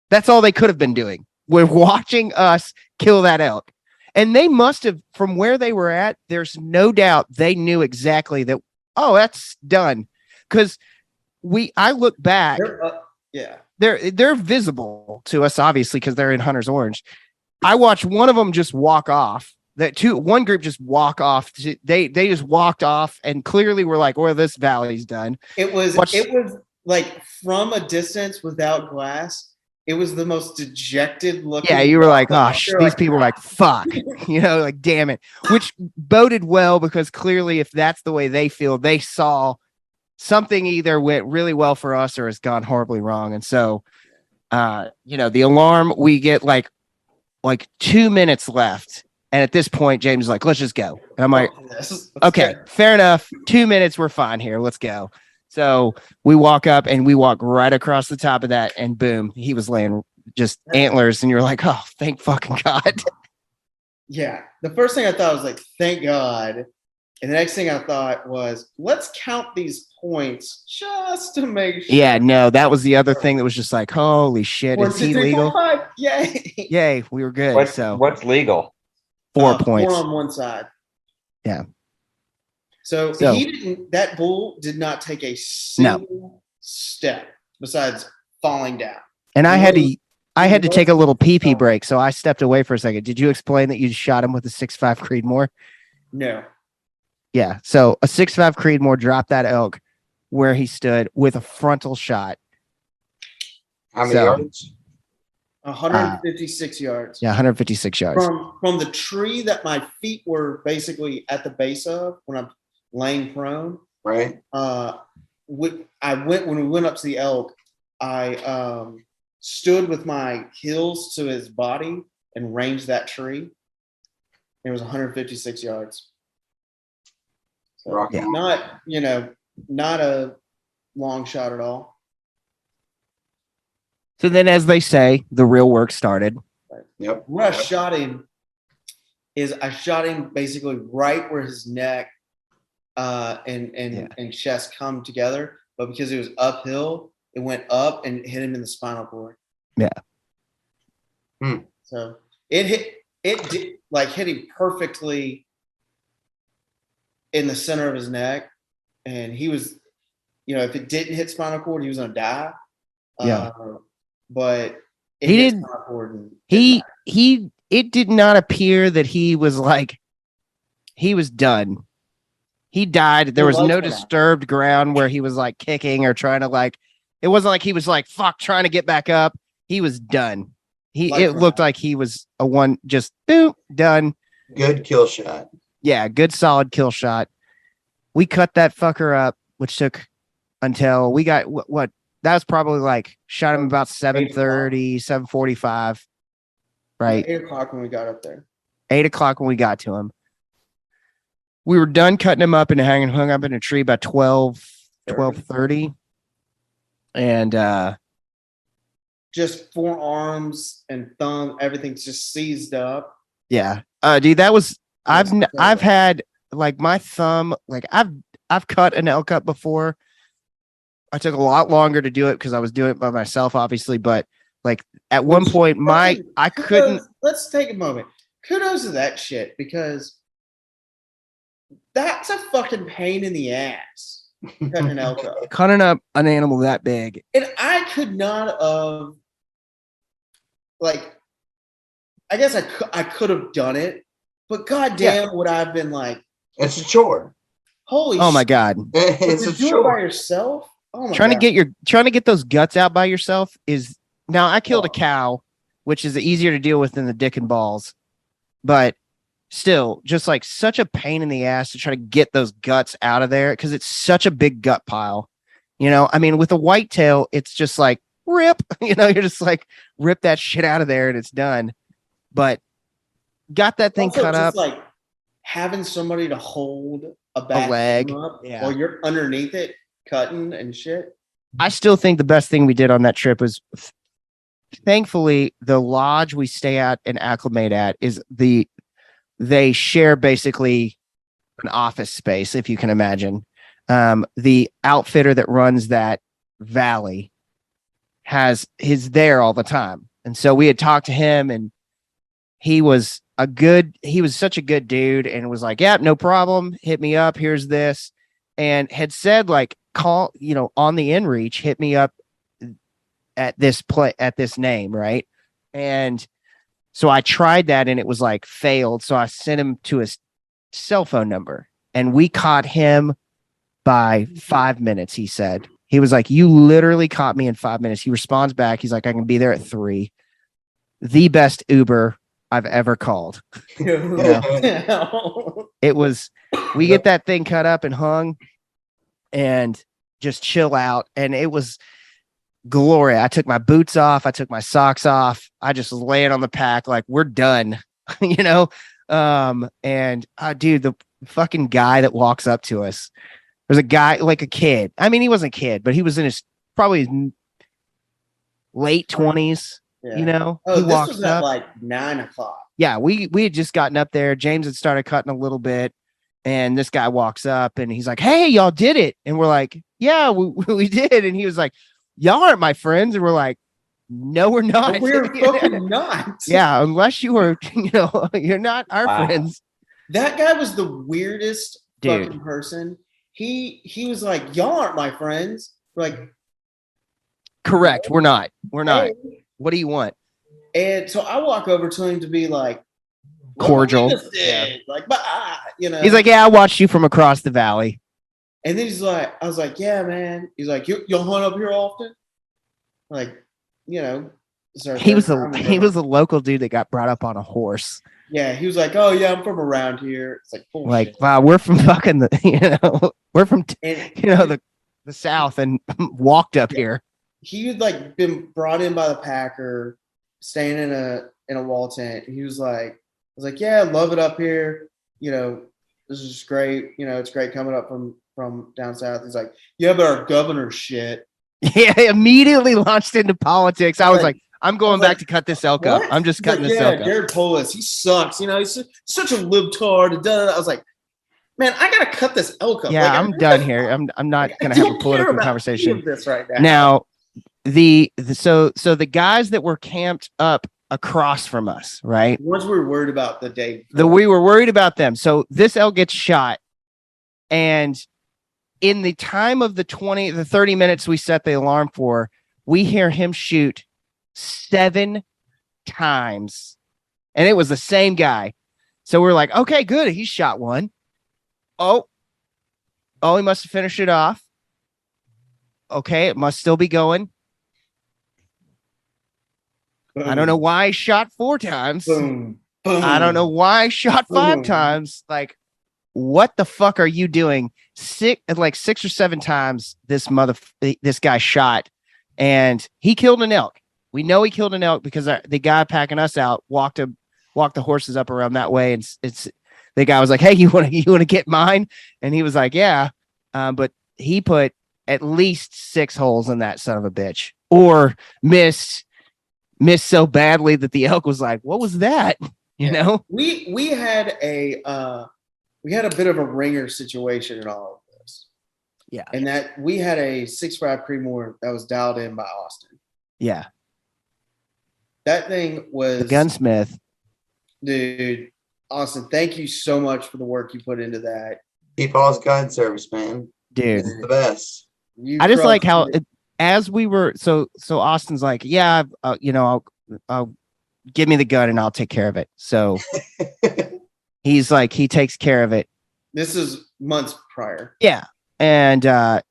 That's all they could have been doing. We're watching us kill that elk. And they must have, from where they were at, there's no doubt they knew exactly that, oh, that's done. Because I look back, they're visible to us, obviously, because they're in Hunter's Orange. I watched one of them just walk off. One group just walk off. They just walked off, and clearly were like, "Well, this valley's done." It was like, from a distance without glass, it was the most dejected looking. Yeah, you were like, "Oh, these people are like, fuck," like, damn it. Which boded well, because clearly, if that's the way they feel, they saw something either went really well for us or has gone horribly wrong. And so, the alarm, we get like 2 minutes left. And at this point, James is like, let's just go. And I'm like, okay, fair enough. 2 minutes. We're fine here. Let's go. So we walk up, and we walk right across the top of that, and boom, he was laying just antlers. And you're like, oh, thank fucking God. Yeah. The first thing I thought was like, thank God. And the next thing I thought was, let's count these points just to make sure. Yeah, no, that was the other thing that was just like, holy shit, is he legal? 5. Yay. Yay, we were good. What's legal? 4 points. 4 on one side. Yeah. So that bull did not take a single step besides falling down. And I had to take a little pee break, so I stepped away for a second. Did you explain that you shot him with a 6.5 Creedmoor? No. Yeah. So a 6.5 Creedmoor dropped that elk where he stood with a frontal shot. How many yards? 156 yards. Yeah, 156 yards. From the tree that my feet were basically at the base of when I'm laying prone. Right. When we went up to the elk, I stood with my heels to his body and ranged that tree. It was 156 yards. So not a long shot at all. So then, as they say, the real work started. Yep. Where I shot him basically right where his neck and chest come together, but because it was uphill, it went up and hit him in the spinal cord. Yeah. So it hit. like hit him perfectly in the center of his neck, and he was, if it didn't hit spinal cord, he was gonna die. Yeah. But it He hit didn't. spinal cord and It did not appear that he was done. He died. There was no disturbed ground where he was like kicking or trying to like. It wasn't like he was like fuck trying to get back up. He was done. It looked like he was a one just boom done. Good kill shot. Yeah, good solid kill shot. We cut that fucker up, which took until we got what that was probably like shot him about 7:30, 7:45. Right. 8:00 when we got up there. 8:00 when we got to him. We were done cutting him up and hung up in a tree by 12:30. And just forearms and thumb, everything's just seized up. yeah. Dude, that was I've had like my thumb, like I've cut an elk up before. I took a lot longer to do it because I was doing it by myself, obviously, but like at one point I couldn't. Let's take a moment. Kudos to that shit, because that's a fucking pain in the ass. Cutting an elk up. Cutting up an animal that big. And I could not have, like, I guess I could have done it, but goddamn, would I have been like, it's a chore. Holy oh my god. It's a do chore. it by yourself? Oh my trying god. to get those guts out by yourself is now I killed a cow, which is easier to deal with than the dick and balls, but still just like such a pain in the ass to try to get those guts out of there because it's such a big gut pile. I mean, with a whitetail, it's just like rip, you're just like rip that shit out of there and it's done. But got that thing Also, cut up. Like having somebody to hold a leg up while you're underneath it cutting and shit. I still think the best thing we did on that trip was thankfully the lodge we stay at and acclimate at is they share basically an office space, if you can imagine. The outfitter that runs that valley is there all the time. And so we had talked to him and he was such a good dude and was like, yeah, no problem. Hit me up. Here's this. And had said like, call, on the inReach, hit me up at this name. Right. And so I tried that and it was like failed. So I sent him to his cell phone number and we caught him by 5 minutes. He said, he was like, you literally caught me in 5 minutes. He responds back. He's like, I can be there at 3. The best Uber I've ever called. It was, we get that thing cut up and hung and just chill out. And it was glory. I took my boots off. I took my socks off. I just was laying on the pack like we're done, and dude, the fucking guy that walks up to us, there's a guy like a kid. I mean, he wasn't a kid, but he was in his probably his late 20s. Yeah. He walks was up at like 9:00. Yeah, we had just gotten up there. James had started cutting a little bit, and this guy walks up and he's like, "Hey, y'all did it!" And we're like, "Yeah, we did." And he was like, "Y'all aren't my friends," and we're like, "No, we're not. We're fucking not." Yeah, unless you were, you're not our friends. That guy was the weirdest Dude. fucking person. He was like, "Y'all aren't my friends." We're like, correct. We're not. Hey. What do you want? And so I walk over to him to be like cordial. Like, bah, He's like, "Yeah, I watched you from across the valley." And then he's like, I was like, "Yeah, man." He's like, "You'll hunt up here often?" Like, he was a local dude that got brought up on a horse. Yeah, he was like, "Oh yeah, I'm from around here." It's like, bullshit. Like, wow, we're from fucking we're from the South and walked up here. He had like been brought in by the packer, staying in a wall tent. He was like, I was like, "Yeah, I love it up here. This is just great. It's great coming up from down south." He's like, "Yeah, but our governor's shit." Yeah, immediately launched into politics. I was like, I'm going back to cut this elk up. I'm just cutting this elk up. Jared Polis, he sucks. He's such a libtard. I was like, man, I gotta cut this elk up. Yeah, I'm done here. I'm not gonna have a political conversation this right now. So the guys that were camped up across from us, right? Once we were worried about the day. We were worried about them. So this elk gets shot, and in the time of the 30 minutes we set the alarm for, we hear him shoot 7 times, and it was the same guy. So we're like, okay, good. He shot one. Oh, he must have finished it off. Okay, it must still be going. Boom, I don't know why I shot 4 times. Boom. Boom. I don't know why I shot 5 Boom. times. Like, what the fuck are you doing? 6 or 7 times this guy shot, and he killed an elk. We know he killed an elk because the guy packing us out walked the horses up around that way, and it's the guy was like, "Hey, you want to get mine?" And he was like, "Yeah," but he put at least 6 holes in that son of a bitch, or missed so badly that the elk was like, "What was that?" You know? We had a bit of a ringer situation in all of this. Yeah. And that we had a 6.5 Creedmoor that was dialed in by Austin. Yeah. That thing was the gunsmith. Dude, Austin, thank you so much for the work you put into that. Keep all his gun service, man. Dude. It's the best. I just like how as we were so Austin's like, yeah, I'll give me the gun and I'll take care of it. So he's like, he takes care of it. This is months prior. Yeah. And I'm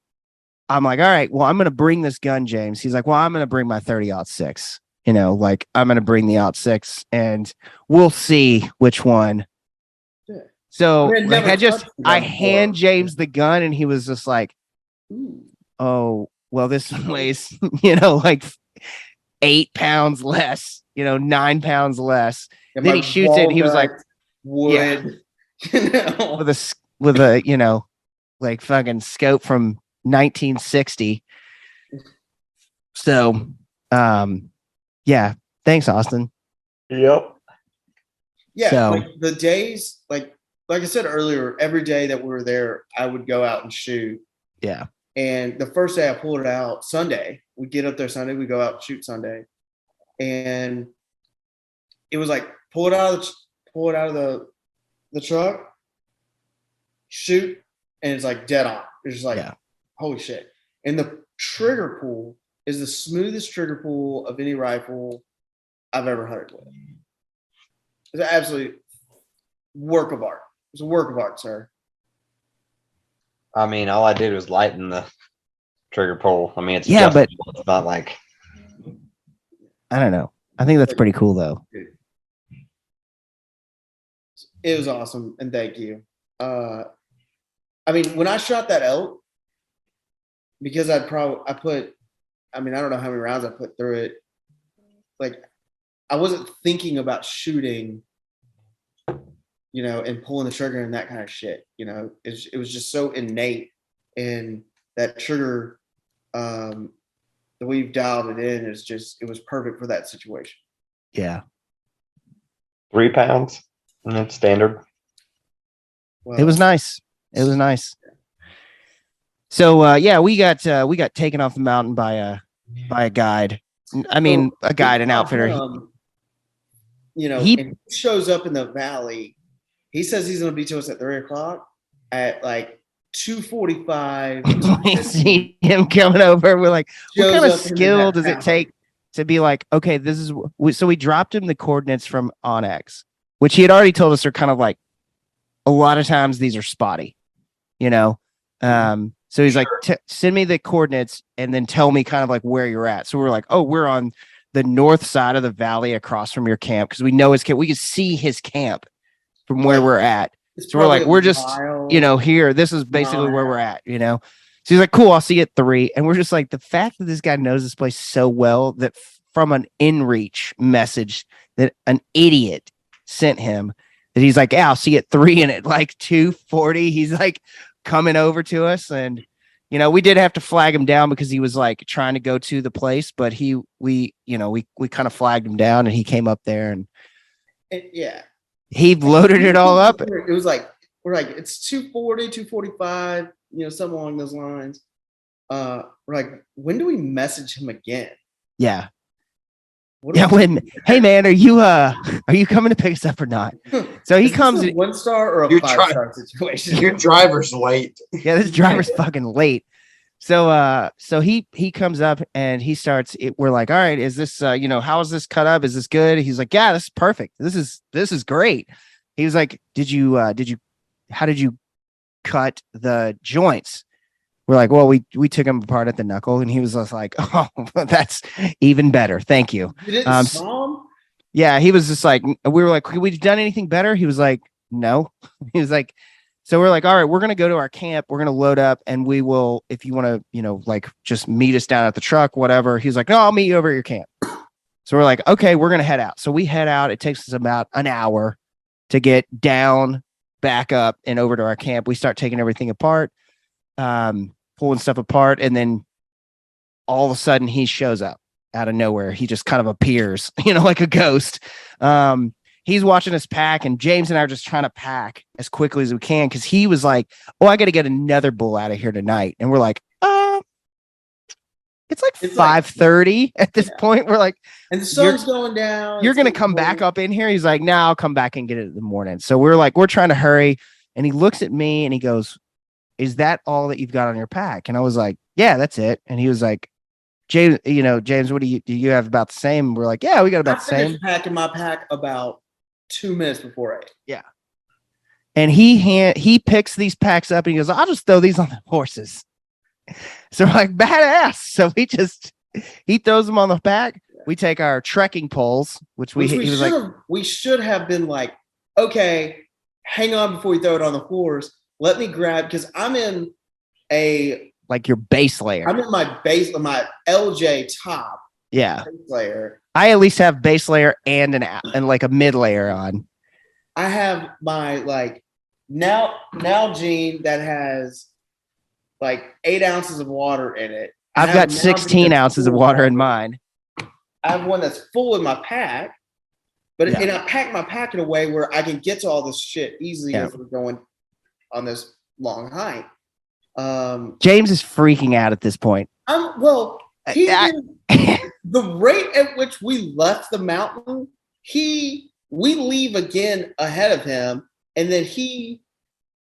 like, all right, well, I'm going to bring this gun, James. He's like, well, I'm going to bring my 30-06. I'm going to bring the 06 and we'll see which one. Yeah. So I hand James the gun and he was just like, ooh. Oh, well, this weighs, like 8 pounds less, 9 pounds less. And then he shoots it. And he was like, wood, yeah, with a, like fucking scope from 1960. So, yeah. Thanks, Austin. Yep. Yeah. So, like the days, like I said earlier, every day that we were there, I would go out and shoot. Yeah. And the first day I pulled it out, Sunday, we get up there Sunday, we go out and shoot Sunday. And it was like, pull it out of the truck, shoot, and it's like dead on. It's just like, holy shit. And the trigger pull is the smoothest trigger pull of any rifle I've ever hunted with. It's an absolute work of art. It's a work of art, sir. I mean, all I did was lighten the trigger pull. I mean, it's but it's not like, I don't know. I think that's pretty cool, though. It was awesome, and thank you. I mean, when I shot that elk, because I don't know how many rounds I put through it. Like, I wasn't thinking about shooting, and pulling the trigger and that kind of shit. It was just so innate, and that trigger, the way you've dialed it in it was perfect for that situation. Yeah. 3 pounds. That's standard. Well, it was nice. It was nice. So we got taken off the mountain by a guide. I mean, a guide, an outfitter. He shows up in the valley. He says he's going to be to us at 3:00. At like 2:45, we see him coming over. We're like, what kind of skill does it take to be like, okay, this is so we dropped him the coordinates from Onyx, which he had already told us are kind of like a lot of times these are spotty, so he's like, send me the coordinates and then tell me kind of like where you're at. So we're like, oh, we're on the north side of the valley across from your camp because we know his camp. We can see his camp from where we're at. So we're like, we're just, here. This is basically where we're at, So he's like, cool, I'll see you at 3. And we're just like, the fact that this guy knows this place so well that from an inReach message that an idiot sent him, that he's like, yeah, I'll see you at 3. And at like 2:40, he's like coming over to us. And, we did have to flag him down because he was like trying to go to the place, but we kind of flagged him down and he came up there and yeah. He loaded it all up. It was like, we're like, it's 2:40, 2:45, something along those lines. We're like, when do we message him again? Yeah. What Yeah, are we- hey man, are you coming to pick us up or not? So he Is this comes. a 1-star or a You're 5-star situation? Your driver's late. Yeah, this driver's fucking late. So he comes up and he starts. We're like, all right, is this how is this cut up? Is this good? He's like, yeah, this is perfect. This is great. He was like, how did you cut the joints? We're like, well, we took them apart at the knuckle, and he was just like, oh, that's even better. Thank you. You didn't saw him? Yeah, he was just like, we were like, could we done anything better? He was like, no. He was like, so we're like, all right, we're gonna go to our camp. We're gonna load up, and we will, if you want to, like, just meet us down at the truck, whatever. He's like, no, I'll meet you over at your camp. So we're like, okay, we're gonna head out. So we head out. It takes us about an hour to get down, back up, and over to our camp. We start taking everything apart. Pulling stuff apart, and then all of a sudden he shows up out of nowhere. He just kind of appears, like a ghost. He's watching us pack, and James and I are just trying to pack as quickly as we can because he was like, oh, I got to get another bull out of here tonight. And we're like, it's like 5:30 at this point. We're like, and the sun's going down. You're gonna come back up in here. He's like, nah, I'll come back and get it in the morning. So we're like, we're trying to hurry. And he looks at me and he goes, is that all that you've got on your pack? And I was like, yeah, that's it. And he was like, James, what do you have about the same? And we're like, yeah, we got about the same. Packing my pack about 2 minutes before 8. Yeah. And he picks these packs up and he goes, I'll just throw these on the horses. So we're like, badass. So he throws them on the pack. We take our trekking poles, which we should have been like, okay, hang on before we throw it on the horse. Let me grab, because I'm in your base layer. I'm in my LJ top. Yeah. Base layer. I at least have base layer and like a mid layer on. I have my now jean that has 8 ounces of water in it. I've got 16 ounces of water in mine. I have one that's full in my pack, and I pack my pack in a way where I can get to all this shit easily as we're going on this long hike. James is freaking out at this point. The rate at which we left the mountain, we leave again ahead of him, and then he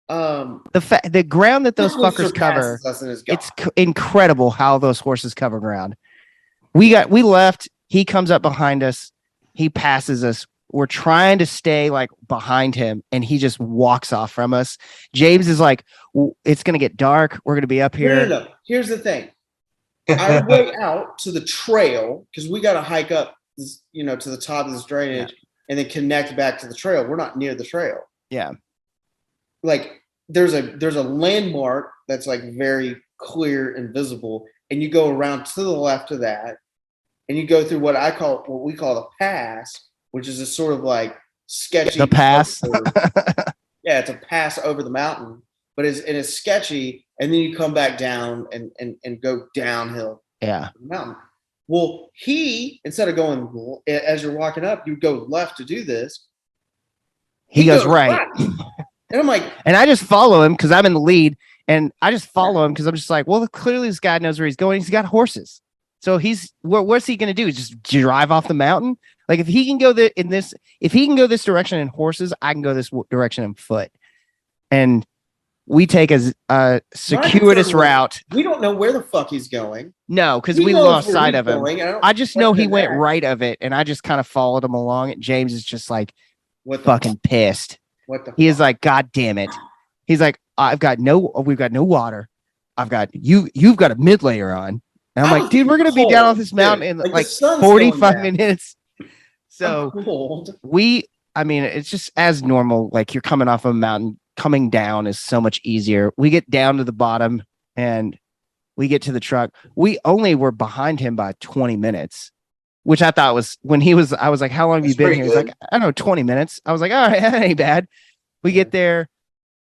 the ground that those fuckers cover, it's incredible how those horses cover ground. We left, he comes up behind us, he passes us. We're trying to stay behind him, and he just walks off from us. James is like, it's going to get dark. We're going to be up here. No. Here's the thing. I went out to the trail because we got to hike up, to the top of this drainage and then connect back to the trail. We're not near the trail. Yeah. There's a landmark that's very clear and visible, and you go around to the left of that, and you go through what we call the pass, which is a sort of sketchy. The pass. Yeah, it's a pass over the mountain, but it's sketchy. And then you come back down and go downhill. Yeah. The mountain. Well, he, instead of going as you're walking up, you go left to do this. He goes right. And I'm like, and I just follow him because I'm in the lead. And I just follow him because I'm just like, well, clearly this guy knows where he's going. He's got horses. So what's he going to do? Just drive off the mountain? If he can go if he can go this direction in horses, I can go this direction in foot. And we take a circuitous route. We don't know where the fuck he's going. No, because we lost sight of him. I just know he went right of it, and I just kind of followed him along. And James is just fucking pissed. He is like, God damn it. He's like, we've got no water. You've got a mid layer on. And I'm like, dude, we're gonna be down off this mountain in 45 minutes. So it's just as normal. You're coming off of a mountain, coming down is so much easier. We get down to the bottom and we get to the truck. We only were behind him by 20 minutes, which I thought was I was like, how long have you been here? He's like, I don't know, 20 minutes. I was like, all right, that ain't bad. We get there,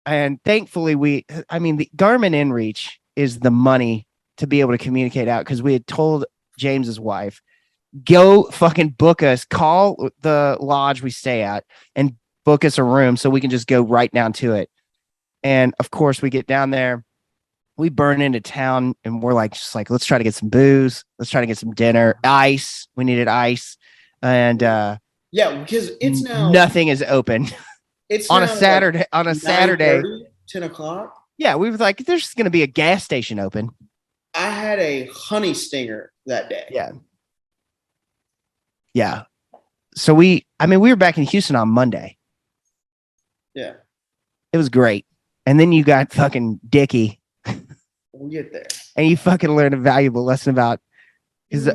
and thankfully the Garmin InReach is the money to be able to communicate out, because we had told James's wife, go fucking book us, call the lodge we stay at and book us a room so we can just go right down to it. And of course we get down there, we burn into town, and we're let's try to get some booze. Let's try to get some dinner, ice. We needed ice. And Yeah, because it's now nothing is open it's on a now, like, Saturday. On a Saturday, 9:30, 10 o'clock. yeah, we were like, there's just gonna be a gas station open. I had a honey stinger that day. Yeah. Yeah. So we were back in Houston on Monday. Yeah, It was great. And then you got fucking Dickie we'll get there. and you fucking learned a valuable lesson about.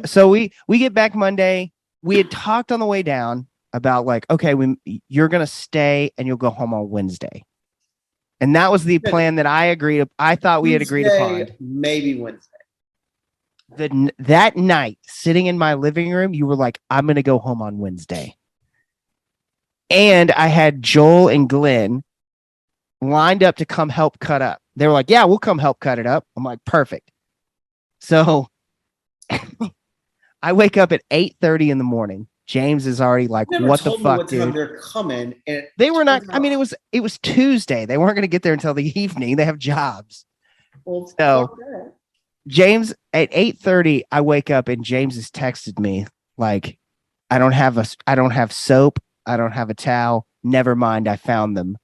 So we get back Monday. We had talked on the way down about like, okay, you're gonna stay and you'll go home on Wednesday. And that was the plan that I thought we had agreed Tuesday, upon. maybe Wednesday. That night, sitting in my living room, you were like, I'm gonna go home on Wednesday. And I had Joel and Glenn lined up to come help cut up. They were like, yeah, we'll come help cut it up. I'm like, perfect. So I wake up at 8:30 in the morning. James is already like, what the fuck, dude? They're coming. And they were not. I mean, it was Tuesday. They weren't going to get there until the evening. They have jobs. Well, so James at 8:30, I wake up and James has texted me like, I don't have soap. I don't have a towel. Never mind. I found them.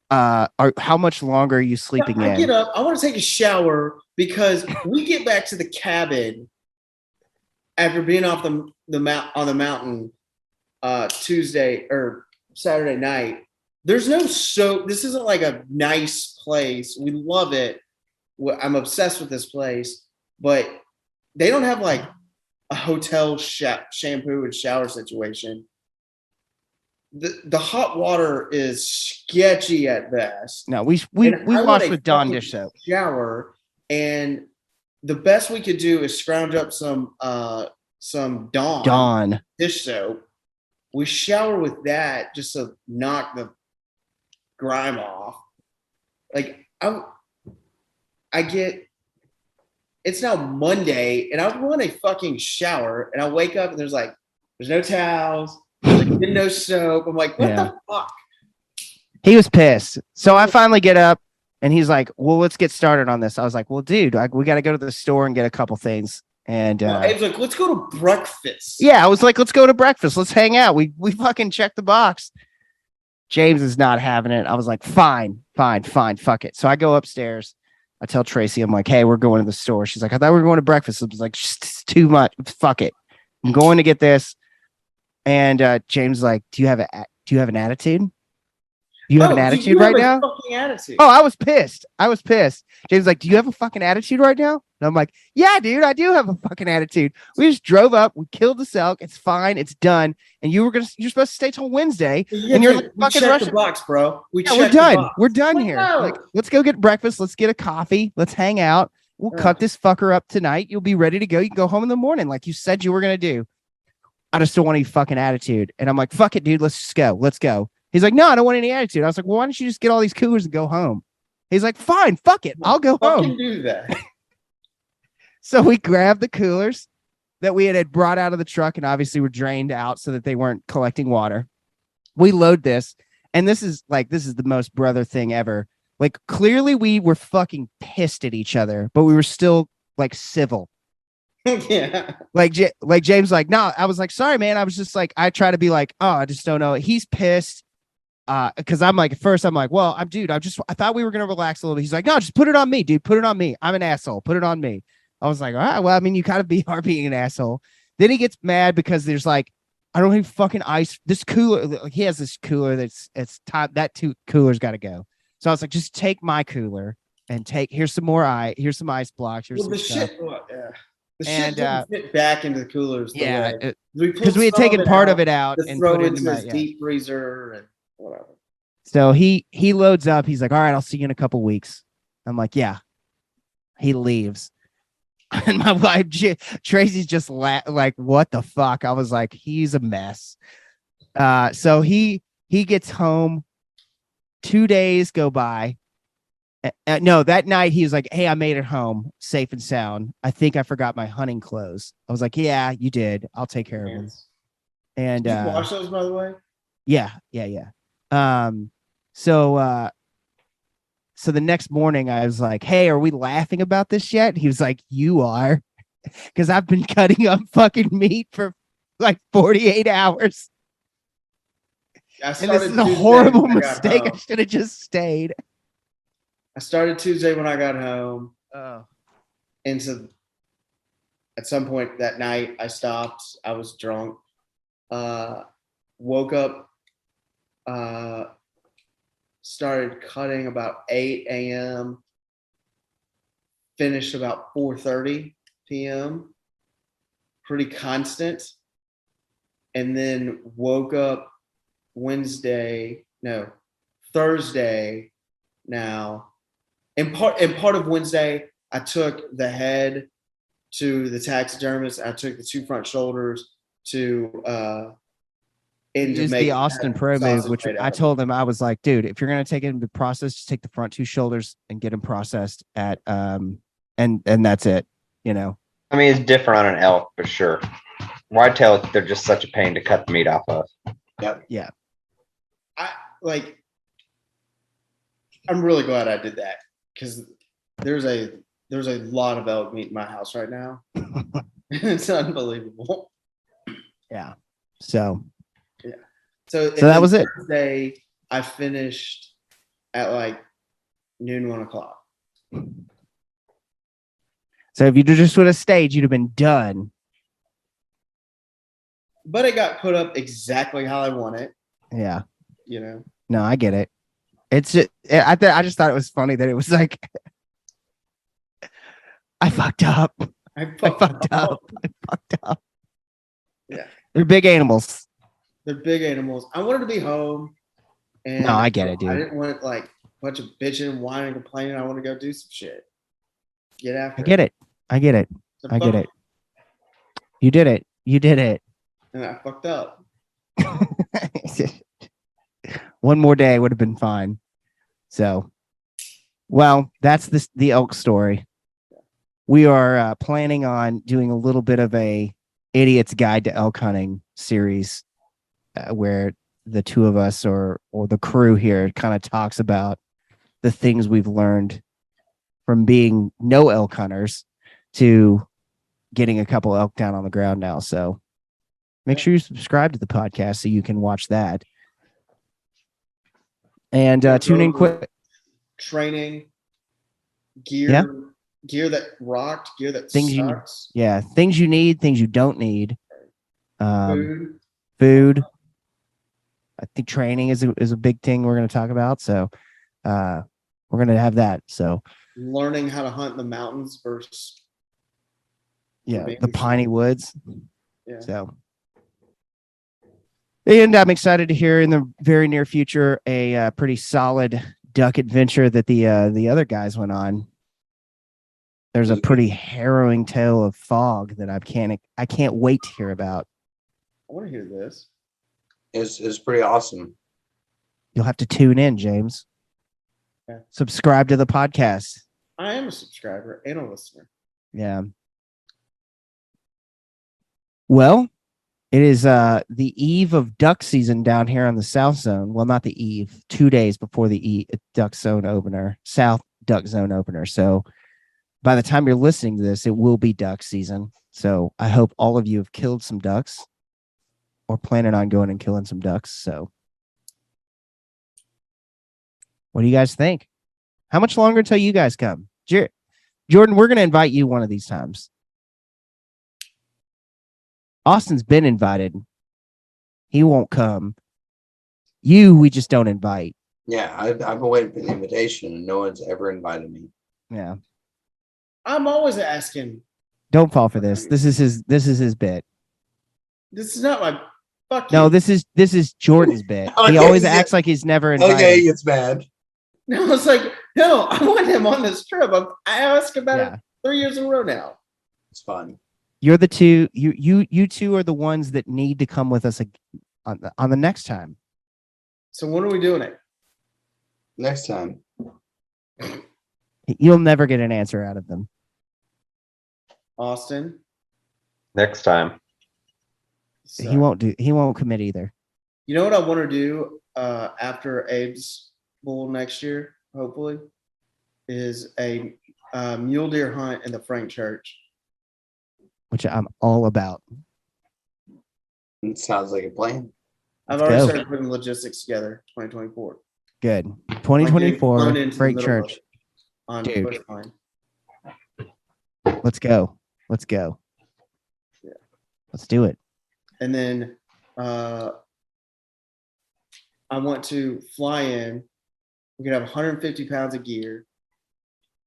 How much longer are you sleeping in? I get up. I want to take a shower because we get back to the cabin after being off on the mountain Tuesday or Saturday night. There's no soap. This isn't like a nice place. We love it. I'm obsessed with this place, but they don't have like a hotel shampoo and shower situation. The hot water is sketchy at best. No, we washed with Dawn dish soap. Shower, and the best we could do is scrounge up some Dawn dish soap. We shower with that just to knock the grime off. Like I get it's now Monday and I want a fucking shower and I wake up and there's no towels. No soap. I'm like, what the fuck? He was pissed. So I finally get up and he's like, well, let's get started on this. I was like, well, dude, we got to go to the store and get a couple things. And I was like, let's go to breakfast. Yeah, I was like, let's go to breakfast. Let's hang out. We fucking checked the box. James is not having it. I was like, fine, fuck it. So I go upstairs. I tell Tracy, I'm like, hey, we're going to the store. She's like, I thought we were going to breakfast. I was like, it's too much. Fuck it. I'm going to get this. And James is like, do you have an attitude? You have an attitude right now? Attitude. Oh, I was pissed. James is like, do you have a fucking attitude right now? And I'm like, yeah, dude, I do have a fucking attitude. We just drove up, we killed the elk. It's fine, it's done. And you're supposed to stay till Wednesday. Yeah, and you're dude, like fucking rushing. Russian. The box, bro. We're done. We're done here. No. Like, let's go get breakfast. Let's get a coffee. Let's hang out. We'll cut this fucker up tonight. You'll be ready to go. You can go home in the morning, like you said you were gonna do. I just don't want any fucking attitude. And I'm like, fuck it, dude. Let's just go. Let's go. He's like, no, I don't want any attitude. I was like, well, why don't you just get all these coolers and go home? He's like, fine, fuck it. I'll go home. Do that. So we grabbed the coolers that we had brought out of the truck and obviously were drained out so that they weren't collecting water. We load this. And this is the most brother thing ever. Like, clearly we were fucking pissed at each other, but we were still like civil. Yeah. Like James, like, no, I was like, sorry, man. I was just like, I try to be like, oh, I just don't know. He's pissed. Cause I'm like, at first I'm like, well, I thought we were going to relax a little bit. He's like, no, just put it on me, dude. Put it on me. I'm an asshole. Put it on me. I was like, all right, well, I mean, you kind of are being an asshole. Then he gets mad because there's like, I don't have fucking ice. This cooler, like, he has this cooler it's time. That two coolers got to go. So I was like, just take my cooler and here's some more here's some ice blocks. Here's some stuff. The shit didn't fit back into the coolers. Yeah, because we had taken part of it out and throw put it into in his deep freezer and whatever. So he loads up. He's like, all right, I'll see you in a couple weeks. I'm like, yeah. He leaves. And my wife, Tracy's just like, what the fuck? I was like, he's a mess. So he gets home. 2 days go by. No, that night he was like, hey, I made it home safe and sound. I think I forgot my hunting clothes. I was like, yeah, you did. I'll take care of them. And did you wash those, by the way? Yeah. So the next morning I was like, hey, are we laughing about this yet? He was like, you are. Because I've been cutting up fucking meat for like 48 hours. I And this started is a Tuesday horrible when I got mistake. I home. should have just stayed. I started Tuesday when I got home. Oh. And so at some point that night, I stopped. I was drunk. Woke up, started cutting about 8 a.m., finished about 4:30 p.m., pretty constant. And then woke up Thursday now. And part of Wednesday, I took the head to the taxidermist. I took the two front shoulders to Use the Austin Pro move, which I told him, I was like, dude, if you're gonna take it into process, just take the front two shoulders and get them processed at and that's it. You know. I mean, it's different on an elk for sure. Whitetail, they're just such a pain to cut the meat off of. Yep. Yeah. I'm really glad I did that because there's a lot of elk meat in my house right now. It's unbelievable. Yeah. So So that was it. Thursday, I finished at like noon, 1 o'clock. So if you just would have stayed, you'd have been done. But it got put up exactly how I want it. Yeah. You know. No, I get it. It's just, I just thought it was funny that it was like, I fucked up. I fucked up. Yeah. They're big animals. They're big animals. I wanted to be home. And No, I get it, dude. I didn't want like a bunch of bitching and whining and complaining. I want to go do some shit. Get after I get it. I get it. I get it. You did it. You did it. And I fucked up. One more day would have been fine. So, well, that's the elk story. We are planning on doing a little bit of a idiot's guide to elk hunting series where the two of us or the crew here kind of talks about the things we've learned from being no elk hunters to getting a couple elk down on the ground now. So make sure you subscribe to the podcast so you can watch that. And tune in quick. Training, gear that rocked, gear that things sucks. Things you need, things you don't need. Food. I think training is a big thing we're going to talk about. So we're going to have that. So learning how to hunt in the mountains versus the piney woods. Yeah. So. And I'm excited to hear in the very near future a pretty solid duck adventure that the other guys went on. There's a pretty harrowing tale of fog that I can't wait to hear about. I want to hear this. It's pretty awesome. You'll have to tune in, James. Okay. Subscribe to the podcast. I am a subscriber and a listener. Yeah. Well, it is the eve of duck season down here on the South Zone. Well, not the eve, 2 days before the duck zone opener, South duck zone opener. So by the time you're listening to this, it will be duck season. So I hope all of you have killed some ducks or planning on going and killing some ducks. So what do you guys think? How much longer until you guys come? Jordan, we're going to invite you one of these times. Austin's been invited. He won't come. We just don't invite. Yeah, I've been waiting for the invitation and no one's ever invited me. Yeah. I'm always asking. Don't fall for this. This is his bit. This is not my fuck. No, this is Jordan's bit. Okay, He always acts like he's never invited. Okay, it's bad. No, it's like, no, I want him on this trip. I asked about it 3 years in a row now. It's fun. You're the two. You two are the ones that need to come with us on the next time. So when are we doing it? Next time. You'll never get an answer out of them. Austin. Next time. So, He won't commit either. You know what I want to do after Abe's bull next year, hopefully, is a mule deer hunt in the Frank Church. Which I'm all about. It sounds like a plan. I've Let's already go. started putting logistics together. 2024. Good. Like getting 2024, flown into the Freight middle of Church. it on Dude. Bush Line. Let's go. Let's go. Yeah. Let's do it. And then I want to fly in. We could have 150 pounds of gear.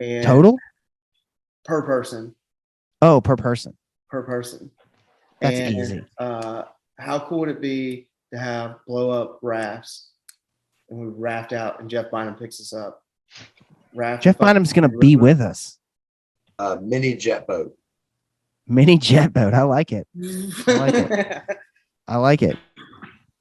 And Total? per person. Oh, per person. Per person. That's And, easy. How cool would it be to have blow up rafts and we raft out and Jeff Bynum picks us up? Jeff Bynum's going to be with us. Mini jet boat. Mini jet boat. I like it. I like it. I like it.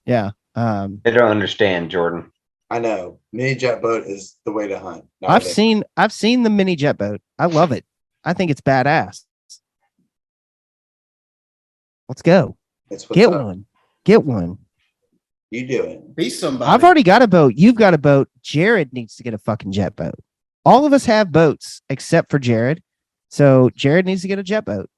Yeah. They don't understand, Jordan. I know. Mini jet boat is the way to hunt. I've nowadays. seen the mini jet boat. I love it. I think it's badass. Let's go. It's what's Get up. one. Get one. You do it. Be somebody. I've already got a boat. You've got a boat. Jared needs to get a fucking jet boat. All of us have boats except for Jared. So Jared needs to get a jet boat.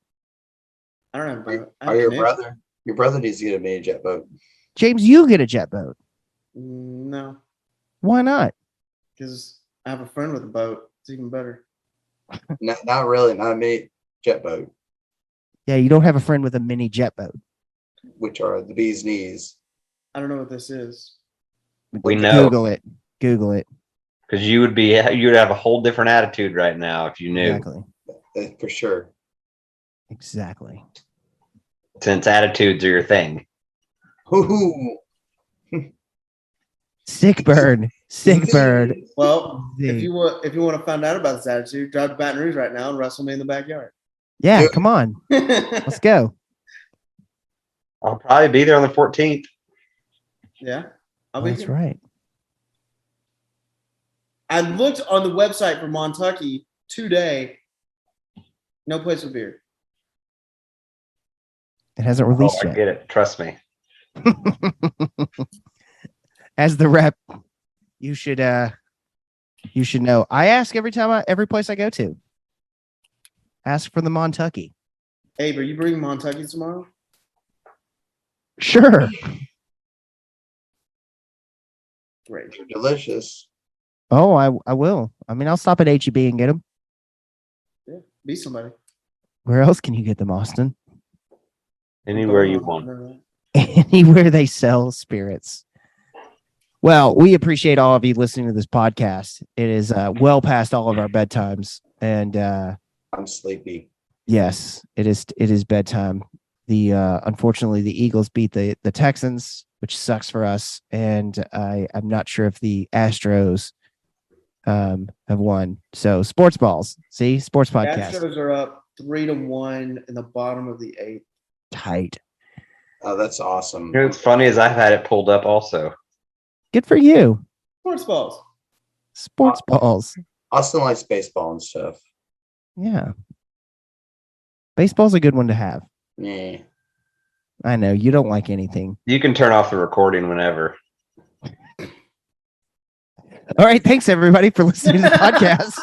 I don't have a boat. I have Or a your canoe. brother. Your brother needs to get a mini jet boat. James, you get a jet boat. No, Why not? because I have a friend with a boat. It's even better. Not really. Not a mini jet boat, Yeah, you don't have a friend with a mini jet boat. which are the bee's knees. I don't know what this is. We know. Google it. Google it. Because you would have a whole different attitude right now if you knew. Exactly. For sure. Exactly. Since attitudes are your thing. Hoo-hoo. Sick bird. Sick bird. Well, Z. if you want to find out about this attitude, drive to Baton Rouge right now and wrestle me in the backyard. Yeah, Good. come on. Let's go. I'll probably be there on the 14th. Yeah, I'll be That's here. right. I looked on the website for Montucky today. No place with beer. It hasn't Oh, released I yet. get it. Trust me. As the rep, you should know. I ask every place I go to. Ask for the Montucky. Abe, are you bringing Montucky tomorrow? Sure. Great. They're delicious. Oh, I will. I mean, I'll stop at HEB and get them. Yeah, be somebody. Where else can you get them, Austin? Anywhere you want. No. Anywhere they sell spirits. Well, we appreciate all of you listening to this podcast. It is well past all of our bedtimes, and I'm sleepy. yes, it is bedtime. The unfortunately the Eagles beat the Texans, which sucks for us, and I'm not sure if the Astros have won. So sports balls, see, sports podcast, Astros are up 3-1 in the bottom of the 8th. tight. Oh, that's awesome. You know what's funny is I've had it pulled up also. Good for you. Sports balls. Sports balls. Austin likes baseball and stuff. Yeah. Baseball's a good one to have. Yeah. I know you don't like anything. You can turn off the recording whenever. All right. Thanks everybody for listening to the podcast.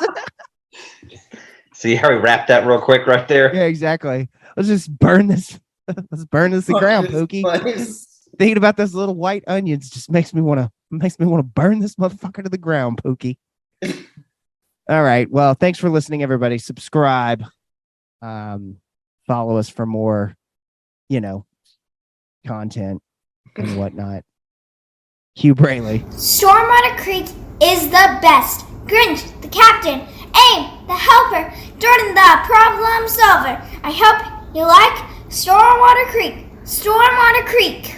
See how we wrapped that real quick right there? Yeah, exactly. Let's just burn this. Let's burn this to the ground, This Pookie. place. Thinking about those little white onions just makes me want to burn this motherfucker to the ground, Pookie. All right. Well, thanks for listening, everybody. Subscribe. Follow us for more, content and whatnot. Hugh Brayley. Stormwater Creek is the best. Grinch, the captain. Abe, the helper. Jordan, the problem solver. I hope you like Stormwater Creek. Stormwater Creek.